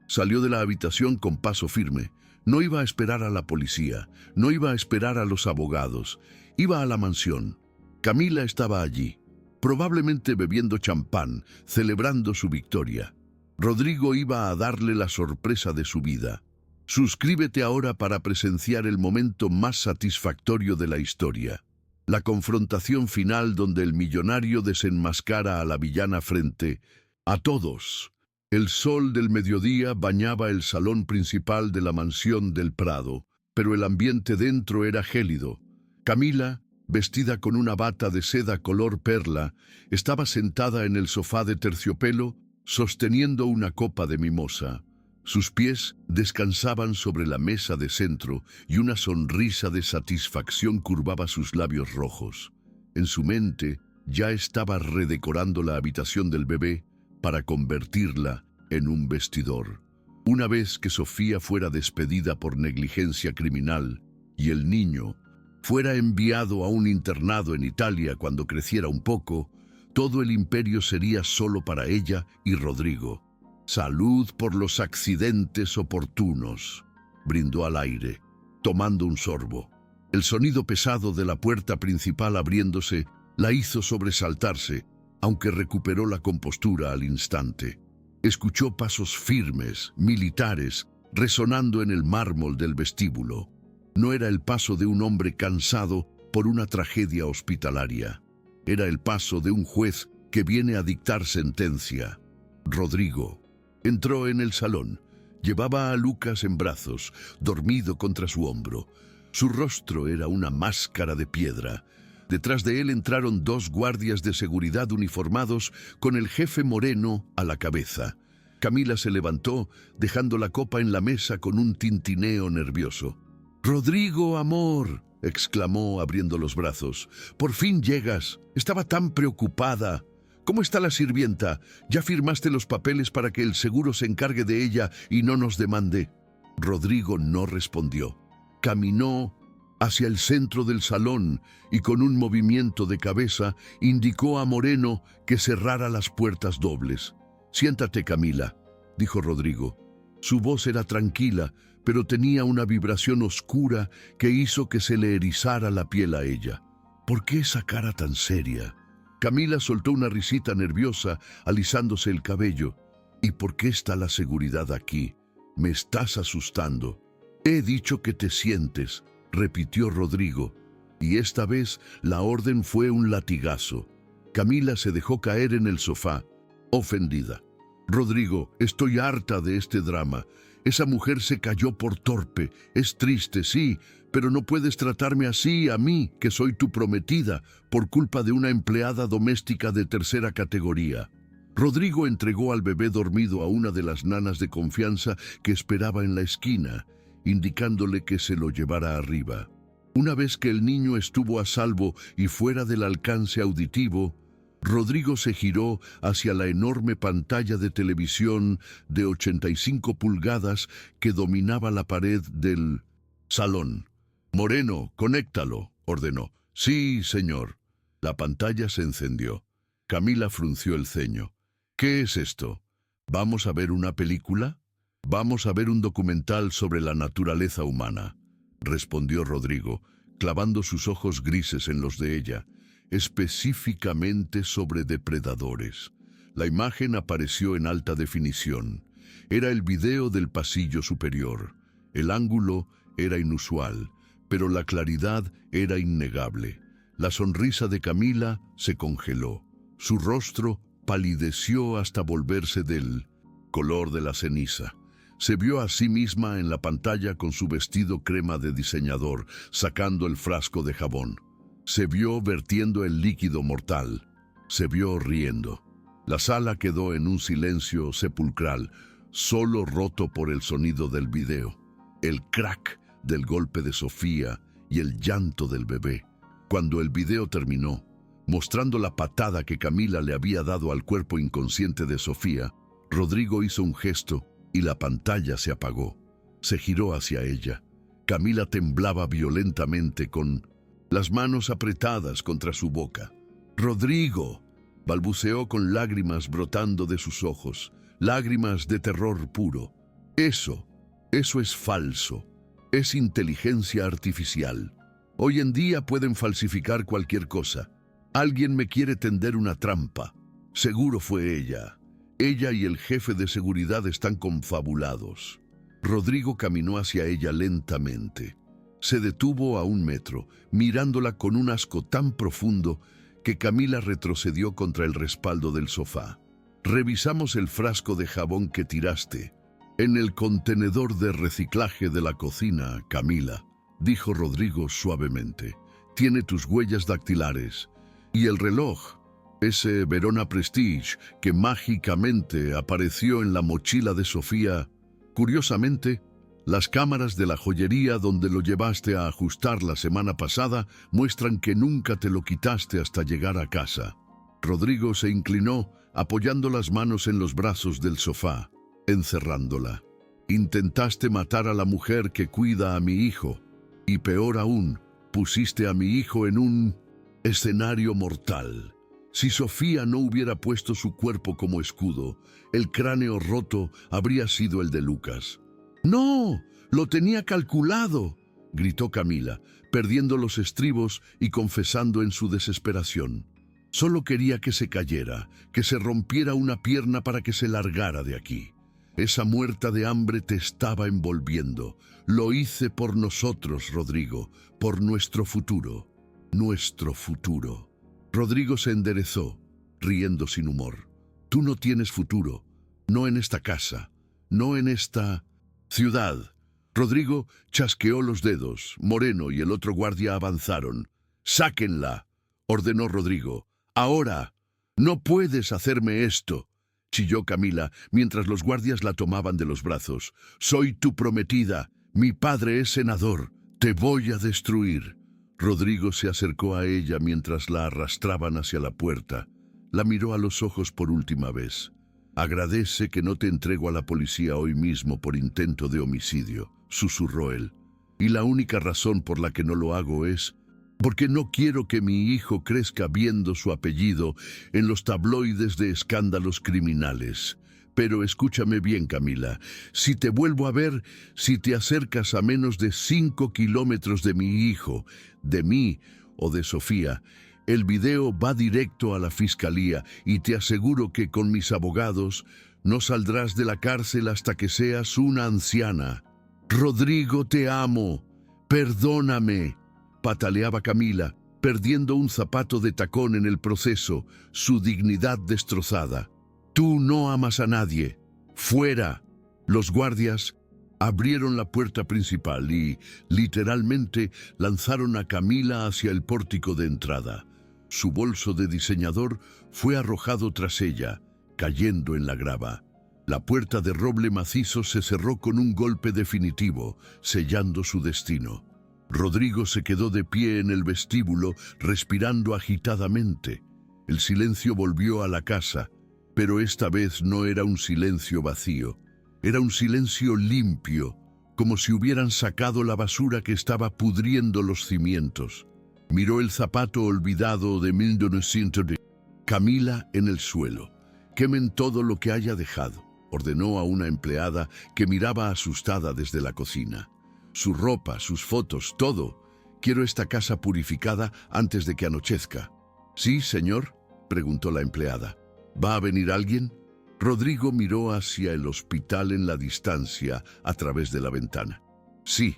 Salió de la habitación con paso firme. No iba a esperar a la policía, no iba a esperar a los abogados. Iba a la mansión. Camila estaba allí, probablemente bebiendo champán, celebrando su victoria. Rodrigo iba a darle la sorpresa de su vida. Suscríbete ahora para presenciar el momento más satisfactorio de la historia. La confrontación final donde el millonario desenmascara a la villana frente a todos. El sol del mediodía bañaba el salón principal de la mansión del Prado, pero el ambiente dentro era gélido. Camila, vestida con una bata de seda color perla, estaba sentada en el sofá de terciopelo, sosteniendo una copa de mimosa. Sus pies descansaban sobre la mesa de centro y una sonrisa de satisfacción curvaba sus labios rojos. En su mente ya estaba redecorando la habitación del bebé para convertirla en un vestidor. Una vez que Sofía fuera despedida por negligencia criminal y el niño fuera enviado a un internado en Italia cuando creciera un poco, todo el imperio sería solo para ella y Rodrigo. «Salud por los accidentes oportunos», brindó al aire, tomando un sorbo. El sonido pesado de la puerta principal abriéndose la hizo sobresaltarse, aunque recuperó la compostura al instante. Escuchó pasos firmes, militares, resonando en el mármol del vestíbulo. No era el paso de un hombre cansado por una tragedia hospitalaria. Era el paso de un juez que viene a dictar sentencia. Rodrigo entró en el salón. Llevaba a Lucas en brazos, dormido contra su hombro. Su rostro era una máscara de piedra. Detrás de él entraron 2 guardias de seguridad uniformados con el jefe Moreno a la cabeza. Camila se levantó, dejando la copa en la mesa con un tintineo nervioso. «Rodrigo, amor», exclamó abriendo los brazos. «Por fin llegas. Estaba tan preocupada. ¿Cómo está la sirvienta? ¿Ya firmaste los papeles para que el seguro se encargue de ella y no nos demande?» Rodrigo no respondió. Caminó hacia el centro del salón y con un movimiento de cabeza indicó a Moreno que cerrara las puertas dobles. «Siéntate, Camila», dijo Rodrigo. Su voz era tranquila, pero tenía una vibración oscura que hizo que se le erizara la piel a ella. ¿Por qué esa cara tan seria? Camila soltó una risita nerviosa, alisándose el cabello. «¿Y por qué está la seguridad aquí? Me estás asustando». «He dicho que te sientes», repitió Rodrigo, y esta vez la orden fue un latigazo. Camila se dejó caer en el sofá, ofendida. «Rodrigo, estoy harta de este drama. Esa mujer se cayó por torpe. Es triste, sí, pero no puedes tratarme así a mí, que soy tu prometida, por culpa de una empleada doméstica de tercera categoría». Rodrigo entregó al bebé dormido a una de las nanas de confianza que esperaba en la esquina, indicándole que se lo llevara arriba. Una vez que el niño estuvo a salvo y fuera del alcance auditivo, Rodrigo se giró hacia la enorme pantalla de televisión de 85 pulgadas que dominaba la pared del salón. «Moreno, conéctalo», ordenó. «Sí, señor». La pantalla se encendió. Camila frunció el ceño. «¿Qué es esto? ¿Vamos a ver una película? Vamos a ver un documental sobre la naturaleza humana», respondió Rodrigo, clavando sus ojos grises en los de ella, específicamente sobre depredadores. La imagen apareció en alta definición. Era el video del pasillo superior. El ángulo era inusual, pero la claridad era innegable. La sonrisa de Camila se congeló. Su rostro palideció hasta volverse del color de la ceniza. Se vio a sí misma en la pantalla con su vestido crema de diseñador, sacando el frasco de jabón. Se vio vertiendo el líquido mortal. Se vio riendo. La sala quedó en un silencio sepulcral, solo roto por el sonido del video, el crack del golpe de Sofía y el llanto del bebé. Cuando el video terminó, mostrando la patada que Camila le había dado al cuerpo inconsciente de Sofía, Rodrigo hizo un gesto y la pantalla se apagó. Se giró hacia ella. Camila temblaba violentamente con las manos apretadas contra su boca. «Rodrigo», balbuceó con lágrimas brotando de sus ojos, lágrimas de terror puro. Eso es falso. Es inteligencia artificial. Hoy en día pueden falsificar cualquier cosa. Alguien me quiere tender una trampa. Seguro fue ella. Ella y el jefe de seguridad están confabulados. Rodrigo caminó hacia ella lentamente. Se detuvo a 1 metro, mirándola con un asco tan profundo que Camila retrocedió contra el respaldo del sofá. «Revisamos el frasco de jabón que tiraste en el contenedor de reciclaje de la cocina, Camila», dijo Rodrigo suavemente. «Tiene tus huellas dactilares. Y el reloj, ese Verona Prestige que mágicamente apareció en la mochila de Sofía. Curiosamente, las cámaras de la joyería donde lo llevaste a ajustar la semana pasada muestran que nunca te lo quitaste hasta llegar a casa». Rodrigo se inclinó, apoyando las manos en los brazos del sofá, encerrándola. «Intentaste matar a la mujer que cuida a mi hijo, y peor aún, pusiste a mi hijo en un escenario mortal. Si Sofía no hubiera puesto su cuerpo como escudo, el cráneo roto habría sido el de Lucas». «¡No! ¡Lo tenía calculado!», gritó Camila, perdiendo los estribos y confesando en su desesperación. «Solo quería que se cayera, que se rompiera una pierna para que se largara de aquí. Esa muerta de hambre te estaba envolviendo. Lo hice por nosotros, Rodrigo, por nuestro futuro. Nuestro futuro». Rodrigo se enderezó, riendo sin humor. «Tú no tienes futuro, no en esta casa, no en esta ciudad». Rodrigo chasqueó los dedos. Moreno y el otro guardia avanzaron. «¡Sáquenla!», ordenó Rodrigo. «Ahora. No puedes hacerme esto», chilló Camila mientras los guardias la tomaban de los brazos. «Soy tu prometida. Mi padre es senador. Te voy a destruir». Rodrigo se acercó a ella mientras la arrastraban hacia la puerta. La miró a los ojos por última vez. «Agradece que no te entrego a la policía hoy mismo por intento de homicidio», susurró él. «Y la única razón por la que no lo hago es porque no quiero que mi hijo crezca viendo su apellido en los tabloides de escándalos criminales. Pero escúchame bien, Camila. Si te vuelvo a ver, si te acercas a menos de 5 kilómetros de mi hijo, de mí o de Sofía, el video va directo a la fiscalía y te aseguro que con mis abogados no saldrás de la cárcel hasta que seas una anciana». «Rodrigo, te amo. Perdóname», pataleaba Camila, perdiendo un zapato de tacón en el proceso, su dignidad destrozada. «Tú no amas a nadie. ¡Fuera!». Los guardias abrieron la puerta principal y, literalmente, lanzaron a Camila hacia el pórtico de entrada. Su bolso de diseñador fue arrojado tras ella, cayendo en la grava. La puerta de roble macizo se cerró con un golpe definitivo, sellando su destino. Rodrigo se quedó de pie en el vestíbulo, respirando agitadamente. El silencio volvió a la casa, pero esta vez no era un silencio vacío. Era un silencio limpio, como si hubieran sacado la basura que estaba pudriendo los cimientos. Miró el zapato olvidado de 1910. Camila en el suelo. «Quemen todo lo que haya dejado», ordenó a una empleada que miraba asustada desde la cocina. «Su ropa, sus fotos, todo. Quiero esta casa purificada antes de que anochezca». «¿Sí, señor?», preguntó la empleada. «¿Va a venir alguien?». Rodrigo miró hacia el hospital en la distancia a través de la ventana. «Sí»,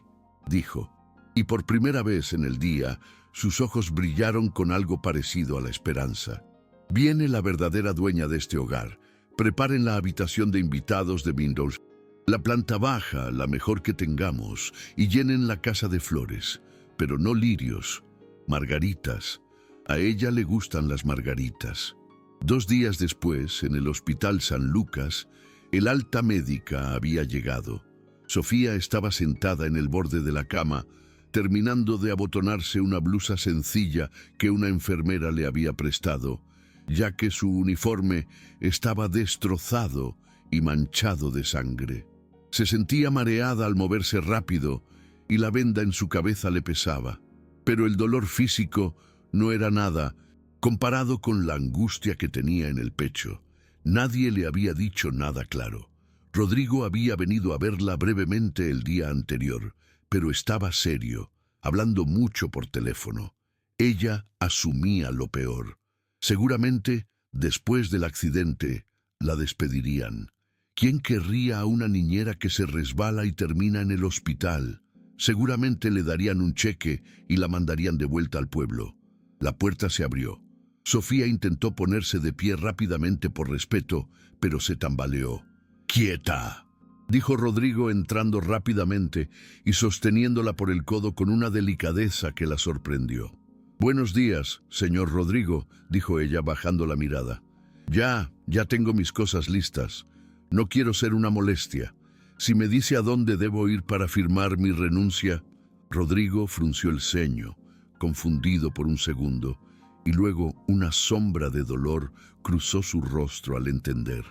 dijo, y por primera vez en el día sus ojos brillaron con algo parecido a la esperanza. «Viene la verdadera dueña de este hogar. Preparen la habitación de invitados de Windows, la planta baja, la mejor que tengamos, y llenen la casa de flores, pero no lirios, margaritas. A ella le gustan las margaritas». 2 días después, en el Hospital San Lucas, el alta médica había llegado. Sofía estaba sentada en el borde de la cama, terminando de abotonarse una blusa sencilla que una enfermera le había prestado, ya que su uniforme estaba destrozado y manchado de sangre. Se sentía mareada al moverse rápido y la venda en su cabeza le pesaba, pero el dolor físico no era nada comparado con la angustia que tenía en el pecho. Nadie le había dicho nada claro. Rodrigo había venido a verla brevemente el día anterior, pero estaba serio, hablando mucho por teléfono. Ella asumía lo peor. Seguramente, después del accidente, la despedirían. ¿Quién querría a una niñera que se resbala y termina en el hospital? Seguramente le darían un cheque y la mandarían de vuelta al pueblo. La puerta se abrió. Sofía intentó ponerse de pie rápidamente por respeto, pero se tambaleó. «¡Quieta!», dijo Rodrigo entrando rápidamente y sosteniéndola por el codo con una delicadeza que la sorprendió. «Buenos días, señor Rodrigo», dijo ella bajando la mirada. Ya tengo mis cosas listas. No quiero ser una molestia. Si me dice a dónde debo ir para firmar mi renuncia». Rodrigo frunció el ceño, confundido por un segundo, y luego una sombra de dolor cruzó su rostro al entender.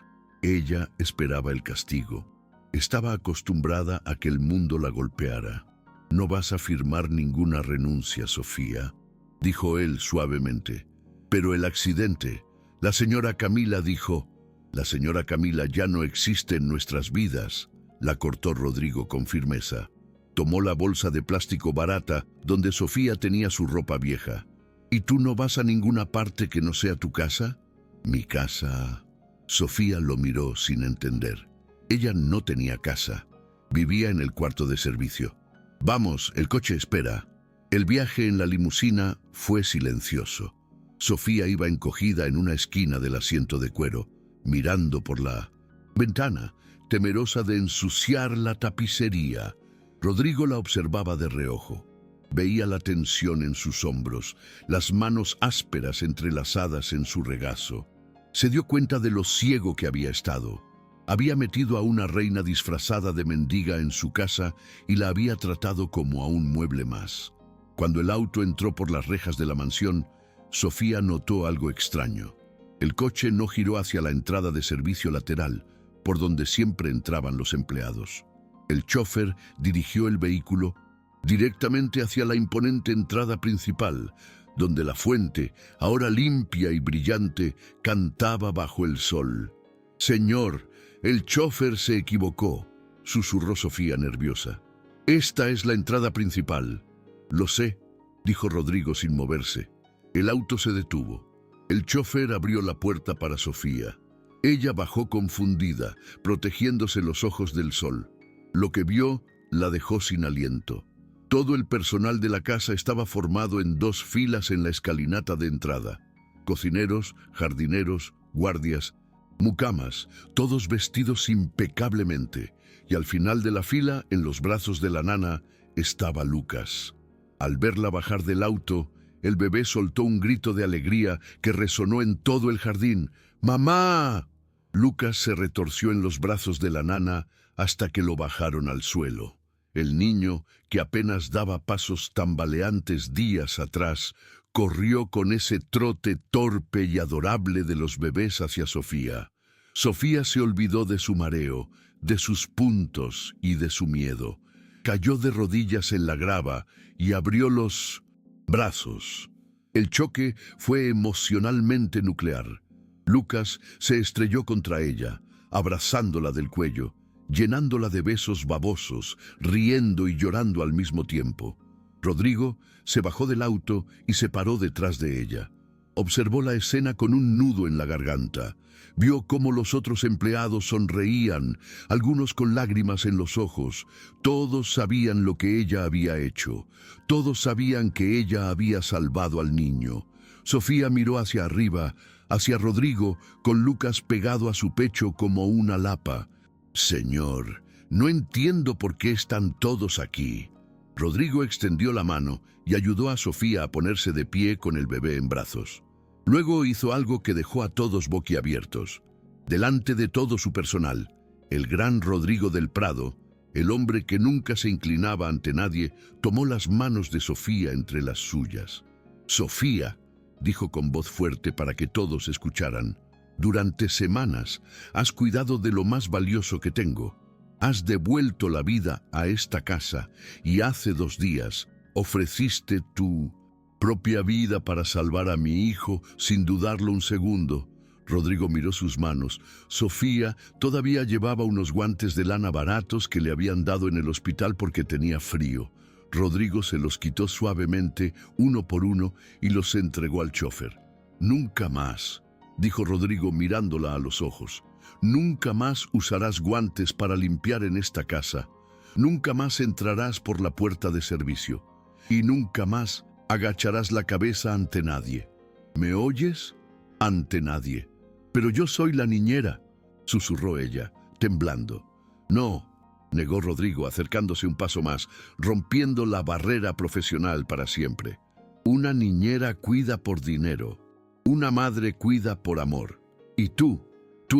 Ella esperaba el castigo. Estaba acostumbrada a que el mundo la golpeara. «No vas a firmar ninguna renuncia, Sofía», dijo él suavemente. «Pero el accidente, la señora Camila dijo». «La señora Camila ya no existe en nuestras vidas», la cortó Rodrigo con firmeza. Tomó la bolsa de plástico barata donde Sofía tenía su ropa vieja. «¿Y tú no vas a ninguna parte que no sea tu casa?» «Mi casa...». Sofía lo miró sin entender. Ella no tenía casa. Vivía en el cuarto de servicio. «Vamos, el coche espera». El viaje en la limusina fue silencioso. Sofía iba encogida en una esquina del asiento de cuero, mirando por la ventana, temerosa de ensuciar la tapicería. Rodrigo la observaba de reojo. Veía la tensión en sus hombros, las manos ásperas entrelazadas en su regazo. Se dio cuenta de lo ciego que había estado. Había metido a una reina disfrazada de mendiga en su casa y la había tratado como a un mueble más. Cuando el auto entró por las rejas de la mansión, Sofía notó algo extraño. El coche no giró hacia la entrada de servicio lateral, por donde siempre entraban los empleados. El chofer dirigió el vehículo directamente hacia la imponente entrada principal, donde la fuente, ahora limpia y brillante, cantaba bajo el sol. «Señor, el chofer se equivocó», susurró Sofía nerviosa. «Esta es la entrada principal». «Lo sé», dijo Rodrigo sin moverse. El auto se detuvo. El chofer abrió la puerta para Sofía. Ella bajó confundida, protegiéndose los ojos del sol. Lo que vio la dejó sin aliento. Todo el personal de la casa estaba formado en 2 filas en la escalinata de entrada. Cocineros, jardineros, guardias, mucamas, todos vestidos impecablemente. Y al final de la fila, en los brazos de la nana, estaba Lucas. Al verla bajar del auto, el bebé soltó un grito de alegría que resonó en todo el jardín. ¡Mamá! Lucas se retorció en los brazos de la nana hasta que lo bajaron al suelo. El niño, que apenas daba pasos tambaleantes días atrás, corrió con ese trote torpe y adorable de los bebés hacia Sofía. Sofía se olvidó de su mareo, de sus puntos y de su miedo. Cayó de rodillas en la grava y abrió los brazos. El choque fue emocionalmente nuclear. Lucas se estrelló contra ella, abrazándola del cuello, llenándola de besos babosos, riendo y llorando al mismo tiempo. Rodrigo se bajó del auto y se paró detrás de ella. Observó la escena con un nudo en la garganta. Vio cómo los otros empleados sonreían, algunos con lágrimas en los ojos. Todos sabían lo que ella había hecho. Todos sabían que ella había salvado al niño. Sofía miró hacia arriba, hacia Rodrigo, con Lucas pegado a su pecho como una lapa. «Señor, no entiendo por qué están todos aquí». Rodrigo extendió la mano y ayudó a Sofía a ponerse de pie con el bebé en brazos. Luego hizo algo que dejó a todos boquiabiertos. Delante de todo su personal, el gran Rodrigo del Prado, el hombre que nunca se inclinaba ante nadie, tomó las manos de Sofía entre las suyas. «Sofía», dijo con voz fuerte para que todos escucharan, «durante semanas has cuidado de lo más valioso que tengo. Has devuelto la vida a esta casa y hace 2 días ofreciste tu propia vida para salvar a mi hijo sin dudarlo un segundo». Rodrigo miró sus manos. Sofía todavía llevaba unos guantes de lana baratos que le habían dado en el hospital porque tenía frío. Rodrigo se los quitó suavemente, uno por uno, y los entregó al chofer. «Nunca más», dijo Rodrigo mirándola a los ojos. «Nunca más usarás guantes para limpiar en esta casa. Nunca más entrarás por la puerta de servicio. Y nunca más agacharás la cabeza ante nadie. ¿Me oyes? Ante nadie». «Pero yo soy la niñera», susurró ella, temblando. «No», negó Rodrigo, acercándose un paso más, rompiendo la barrera profesional para siempre. «Una niñera cuida por dinero. Una madre cuida por amor. Y tú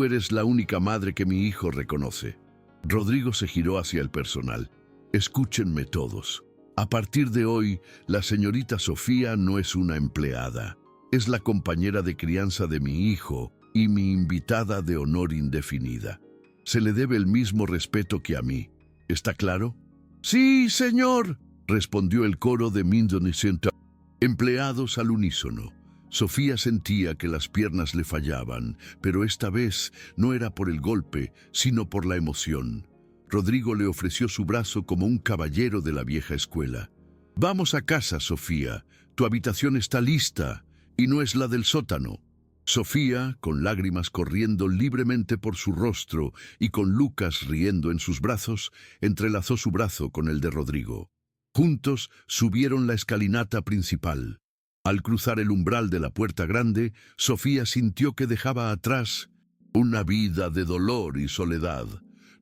eres la única madre que mi hijo reconoce». Rodrigo se giró hacia el personal. «Escúchenme todos. A partir de hoy, la señorita Sofía no es una empleada. Es la compañera de crianza de mi hijo y mi invitada de honor indefinida. Se le debe el mismo respeto que a mí. ¿Está claro?» «Sí, señor», respondió el coro de Mindon y Senta. Empleados al unísono. Sofía sentía que las piernas le fallaban, pero esta vez no era por el golpe, sino por la emoción. Rodrigo le ofreció su brazo como un caballero de la vieja escuela. «Vamos a casa, Sofía. Tu habitación está lista, y no es la del sótano». Sofía, con lágrimas corriendo libremente por su rostro y con Lucas riendo en sus brazos, entrelazó su brazo con el de Rodrigo. Juntos subieron la escalinata principal. Al cruzar el umbral de la puerta grande, Sofía sintió que dejaba atrás una vida de dolor y soledad.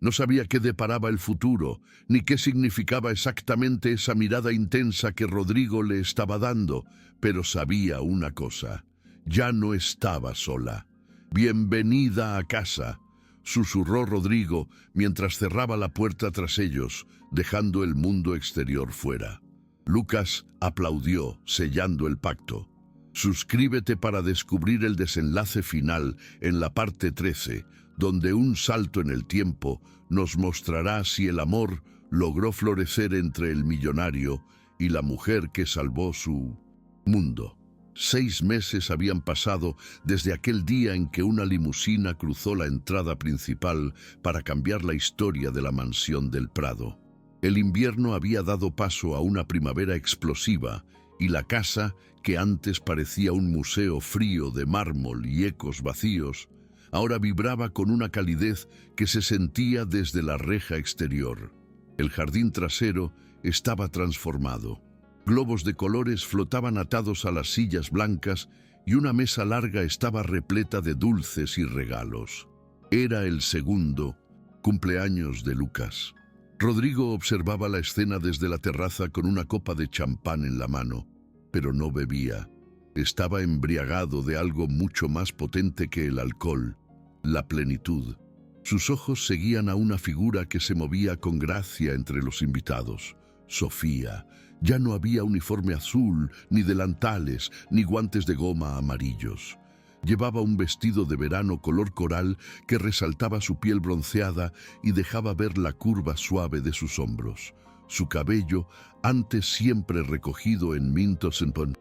No sabía qué deparaba el futuro, ni qué significaba exactamente esa mirada intensa que Rodrigo le estaba dando, pero sabía una cosa: ya no estaba sola. «Bienvenida a casa», susurró Rodrigo mientras cerraba la puerta tras ellos, dejando el mundo exterior fuera. Lucas aplaudió, sellando el pacto. Suscríbete para descubrir el desenlace final en la parte 13, donde un salto en el tiempo nos mostrará si el amor logró florecer entre el millonario y la mujer que salvó su mundo. 6 meses habían pasado desde aquel día en que una limusina cruzó la entrada principal para cambiar la historia de la mansión del Prado. El invierno había dado paso a una primavera explosiva y la casa, que antes parecía un museo frío de mármol y ecos vacíos, ahora vibraba con una calidez que se sentía desde la reja exterior. El jardín trasero estaba transformado. Globos de colores flotaban atados a las sillas blancas y una mesa larga estaba repleta de dulces y regalos. Era el segundo cumpleaños de Lucas. Rodrigo observaba la escena desde la terraza con una copa de champán en la mano, pero no bebía. Estaba embriagado de algo mucho más potente que el alcohol: la plenitud. Sus ojos seguían a una figura que se movía con gracia entre los invitados: Sofía. Ya no había uniforme azul, ni delantales, ni guantes de goma amarillos. Llevaba un vestido de verano color coral que resaltaba su piel bronceada y dejaba ver la curva suave de sus hombros. Su cabello, antes siempre recogido en mintos en pon,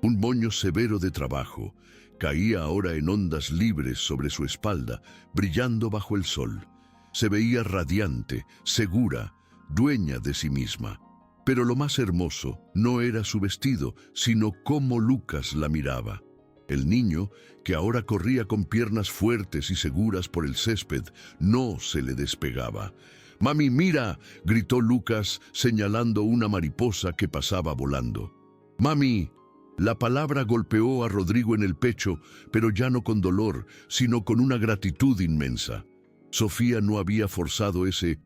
un moño severo de trabajo, caía ahora en ondas libres sobre su espalda, brillando bajo el sol. Se veía radiante, segura, dueña de sí misma. Pero lo más hermoso no era su vestido, sino cómo Lucas la miraba. El niño, que ahora corría con piernas fuertes y seguras por el césped, no se le despegaba. «¡Mami, mira!», gritó Lucas, señalando una mariposa que pasaba volando. «¡Mami!». La palabra golpeó a Rodrigo en el pecho, pero ya no con dolor, sino con una gratitud inmensa. Sofía no había forzado ese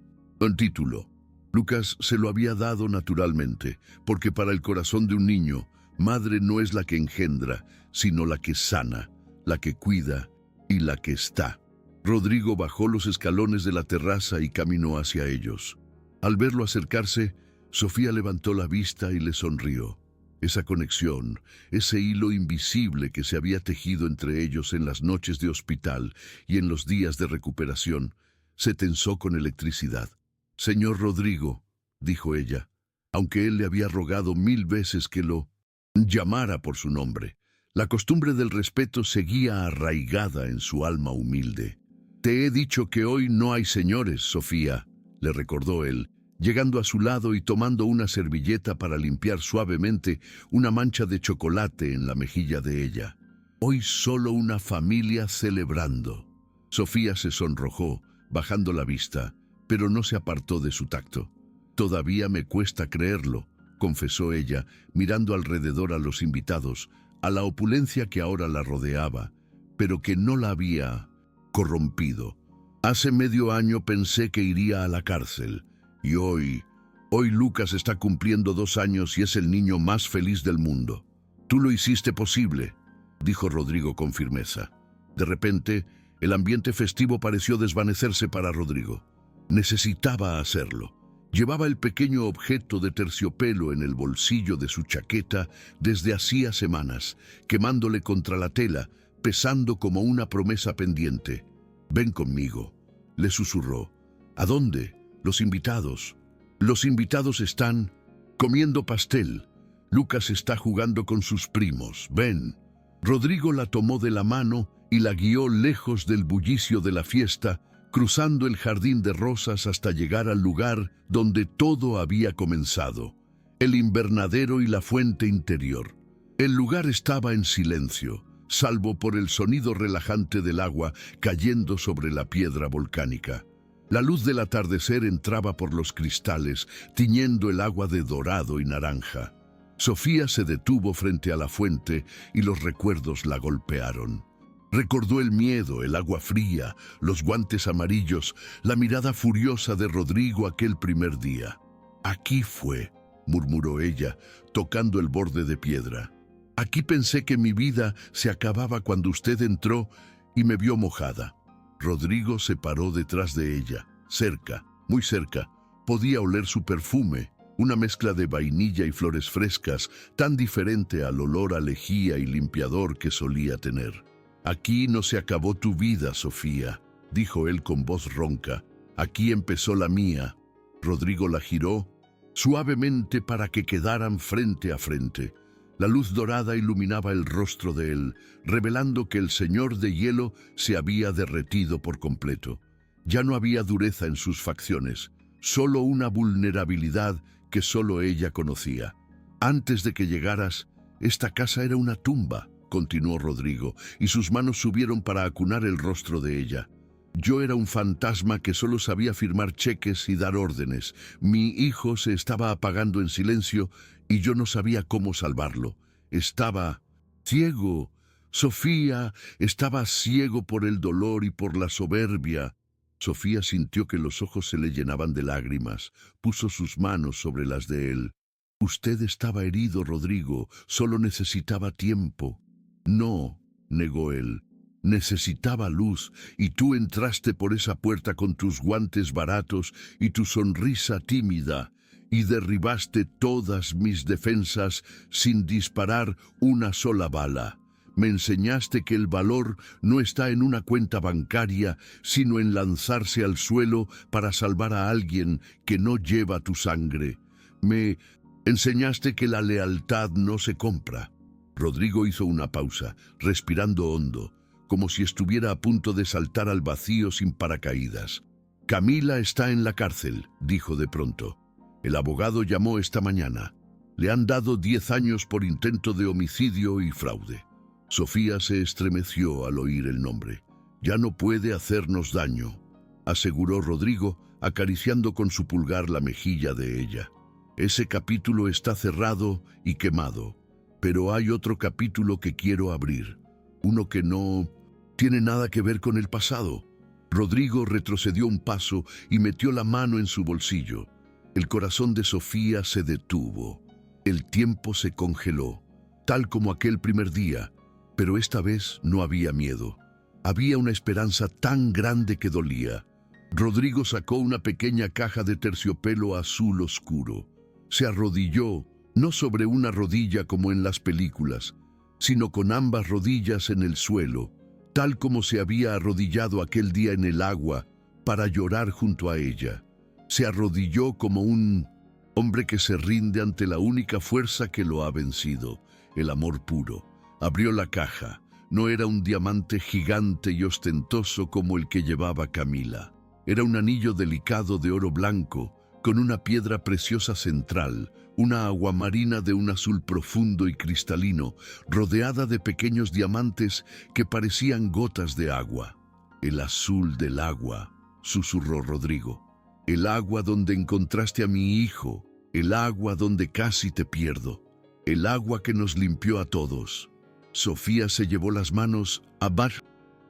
título. Lucas se lo había dado naturalmente, porque para el corazón de un niño, Madre no es la que engendra, sino la que sana, la que cuida y la que está. Rodrigo bajó los escalones de la terraza y caminó hacia ellos. Al verlo acercarse, Sofía levantó la vista y le sonrió. Esa conexión, ese hilo invisible que se había tejido entre ellos en las noches de hospital y en los días de recuperación, se tensó con electricidad. «Señor Rodrigo», dijo ella, aunque él le había rogado 1000 veces que lo llamara por su nombre. La costumbre del respeto seguía arraigada en su alma humilde. «Te he dicho que hoy no hay señores, Sofía», le recordó él, llegando a su lado y tomando una servilleta para limpiar suavemente una mancha de chocolate en la mejilla de ella. «Hoy solo una familia celebrando». Sofía se sonrojó, bajando la vista, pero no se apartó de su tacto. «Todavía me cuesta creerlo», confesó ella, mirando alrededor a los invitados, a la opulencia que ahora la rodeaba, pero que no la había corrompido. «Hace medio año pensé que iría a la cárcel, y hoy Lucas está cumpliendo 2 años y es el niño más feliz del mundo. Tú lo hiciste posible», dijo Rodrigo con firmeza. De repente, el ambiente festivo pareció desvanecerse para Rodrigo. Necesitaba hacerlo. Llevaba el pequeño objeto de terciopelo en el bolsillo de su chaqueta desde hacía semanas, quemándole contra la tela, pesando como una promesa pendiente. «Ven conmigo», le susurró. «¿A dónde?» «Los invitados. Los invitados están comiendo pastel. Lucas está jugando con sus primos. Ven». Rodrigo la tomó de la mano y la guió lejos del bullicio de la fiesta, cruzando el jardín de rosas hasta llegar al lugar donde todo había comenzado, el invernadero y la fuente interior. El lugar estaba en silencio, salvo por el sonido relajante del agua cayendo sobre la piedra volcánica. La luz del atardecer entraba por los cristales, tiñendo el agua de dorado y naranja. Sofía se detuvo frente a la fuente y los recuerdos la golpearon. Recordó el miedo, el agua fría, los guantes amarillos, la mirada furiosa de Rodrigo aquel primer día. «Aquí fue», murmuró ella, tocando el borde de piedra. «Aquí pensé que mi vida se acababa cuando usted entró y me vio mojada». Rodrigo se paró detrás de ella, cerca, muy cerca. Podía oler su perfume, una mezcla de vainilla y flores frescas, tan diferente al olor a lejía y limpiador que solía tener. «Aquí no se acabó tu vida, Sofía», dijo él con voz ronca. «Aquí empezó la mía». Rodrigo la giró suavemente para que quedaran frente a frente. La luz dorada iluminaba el rostro de él, revelando que el señor de hielo se había derretido por completo. Ya no había dureza en sus facciones, solo una vulnerabilidad que solo ella conocía. «Antes de que llegaras, esta casa era una tumba», continuó Rodrigo, y sus manos subieron para acunar el rostro de ella. «Yo era un fantasma que solo sabía firmar cheques y dar órdenes. Mi hijo se estaba apagando en silencio y yo no sabía cómo salvarlo. Estaba ciego. Sofía, estaba ciego por el dolor y por la soberbia». Sofía sintió que los ojos se le llenaban de lágrimas. Puso sus manos sobre las de él. «Usted estaba herido, Rodrigo. Solo necesitaba tiempo». «No», negó él. «Necesitaba luz, y tú entraste por esa puerta con tus guantes baratos y tu sonrisa tímida, y derribaste todas mis defensas sin disparar una sola bala. Me enseñaste que el valor no está en una cuenta bancaria, sino en lanzarse al suelo para salvar a alguien que no lleva tu sangre. Me enseñaste que la lealtad no se compra». Rodrigo hizo una pausa, respirando hondo, como si estuviera a punto de saltar al vacío sin paracaídas. «Camila está en la cárcel», dijo de pronto. «El abogado llamó esta mañana. Le han dado 10 años por intento de homicidio y fraude». Sofía se estremeció al oír el nombre. «Ya no puede hacernos daño», aseguró Rodrigo, acariciando con su pulgar la mejilla de ella. «Ese capítulo está cerrado y quemado, pero hay otro capítulo que quiero abrir, uno que no tiene nada que ver con el pasado». Rodrigo retrocedió un paso y metió la mano en su bolsillo. El corazón de Sofía se detuvo. El tiempo se congeló. tal como aquel primer día, pero esta vez no había miedo. Había una esperanza tan grande que dolía. Rodrigo sacó una pequeña caja de terciopelo azul oscuro. Se arrodilló, no sobre una rodilla como en las películas, sino con ambas rodillas en el suelo, tal como se había arrodillado aquel día en el agua para llorar junto a ella. Se arrodilló como un hombre que se rinde ante la única fuerza que lo ha vencido, el amor puro. Abrió la caja. No era un diamante gigante y ostentoso como el que llevaba Camila. Era un anillo delicado de oro blanco, con una piedra preciosa central, una aguamarina de un azul profundo y cristalino, rodeada de pequeños diamantes que parecían gotas de agua. «El azul del agua», susurró Rodrigo. «El agua donde encontraste a mi hijo, el agua donde casi te pierdo, el agua que nos limpió a todos». Sofía se llevó las manos a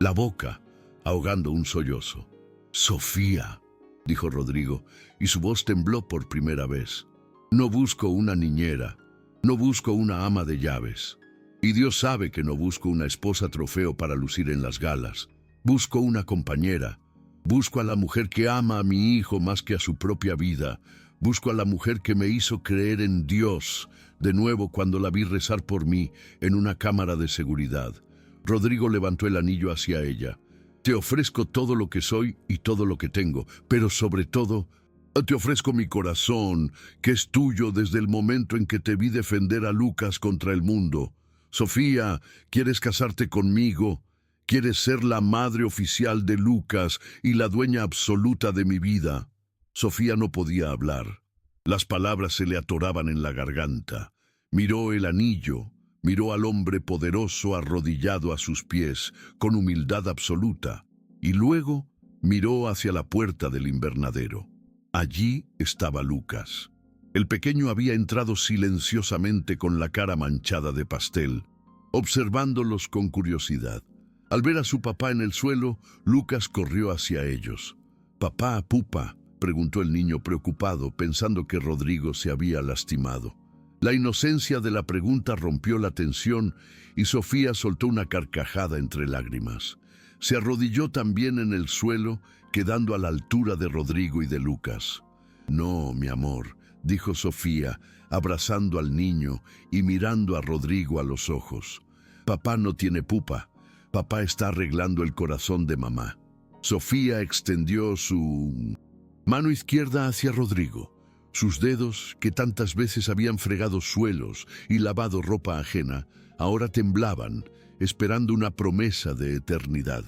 la boca, ahogando un sollozo. «Sofía», dijo Rodrigo, y su voz tembló por primera vez. «No busco una niñera, no busco una ama de llaves. Y Dios sabe que no busco una esposa trofeo para lucir en las galas. Busco una compañera. Busco a la mujer que ama a mi hijo más que a su propia vida. Busco a la mujer que me hizo creer en Dios de nuevo cuando la vi rezar por mí en una cámara de seguridad». Rodrigo levantó el anillo hacia ella. «Te ofrezco todo lo que soy y todo lo que tengo, pero sobre todo, te ofrezco mi corazón, que es tuyo desde el momento en que te vi defender a Lucas contra el mundo. Sofía, ¿quieres casarte conmigo? ¿Quieres ser la madre oficial de Lucas y la dueña absoluta de mi vida?» Sofía no podía hablar. Las palabras se le atoraban en la garganta. Miró el anillo. Miró al hombre poderoso arrodillado a sus pies, con humildad absoluta, y luego miró hacia la puerta del invernadero. Allí estaba Lucas. El pequeño había entrado silenciosamente con la cara manchada de pastel, observándolos con curiosidad. Al ver a su papá en el suelo, Lucas corrió hacia ellos. «Papá, pupa», preguntó el niño preocupado, pensando que Rodrigo se había lastimado. La inocencia de la pregunta rompió la tensión y Sofía soltó una carcajada entre lágrimas. Se arrodilló también en el suelo, quedando a la altura de Rodrigo y de Lucas. «No, mi amor», dijo Sofía, abrazando al niño y mirando a Rodrigo a los ojos. «Papá no tiene pupa. Papá está arreglando el corazón de mamá». Sofía extendió su mano izquierda hacia Rodrigo. Sus dedos, que tantas veces habían fregado suelos y lavado ropa ajena, ahora temblaban, esperando una promesa de eternidad.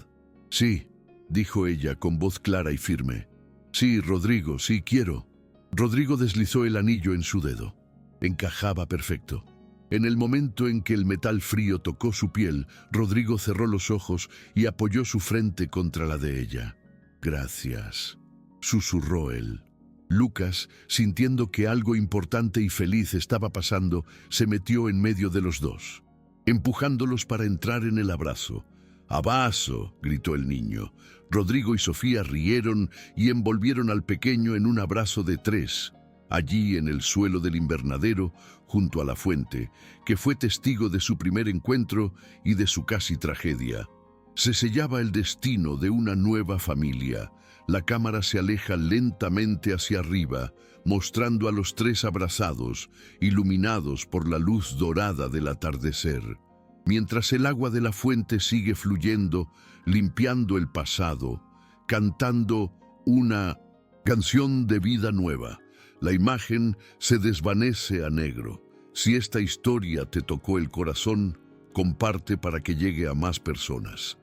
«Sí», dijo ella con voz clara y firme. «Sí, Rodrigo, sí quiero». Rodrigo deslizó el anillo en su dedo. Encajaba perfecto. En el momento en que el metal frío tocó su piel, Rodrigo cerró los ojos y apoyó su frente contra la de ella. «Gracias», susurró él. Lucas, sintiendo que algo importante y feliz estaba pasando, se metió en medio de los dos, empujándolos para entrar en el abrazo. «¡Abrazo!», gritó el niño. Rodrigo y Sofía rieron y envolvieron al pequeño en un abrazo de tres, allí en el suelo del invernadero, junto a la fuente, que fue testigo de su primer encuentro y de su casi tragedia. Se sellaba el destino de una nueva familia. La cámara se aleja lentamente hacia arriba, mostrando a los tres abrazados, iluminados por la luz dorada del atardecer. Mientras el agua de la fuente sigue fluyendo, limpiando el pasado, cantando una canción de vida nueva. La imagen se desvanece a negro. Si esta historia te tocó el corazón, comparte para que llegue a más personas.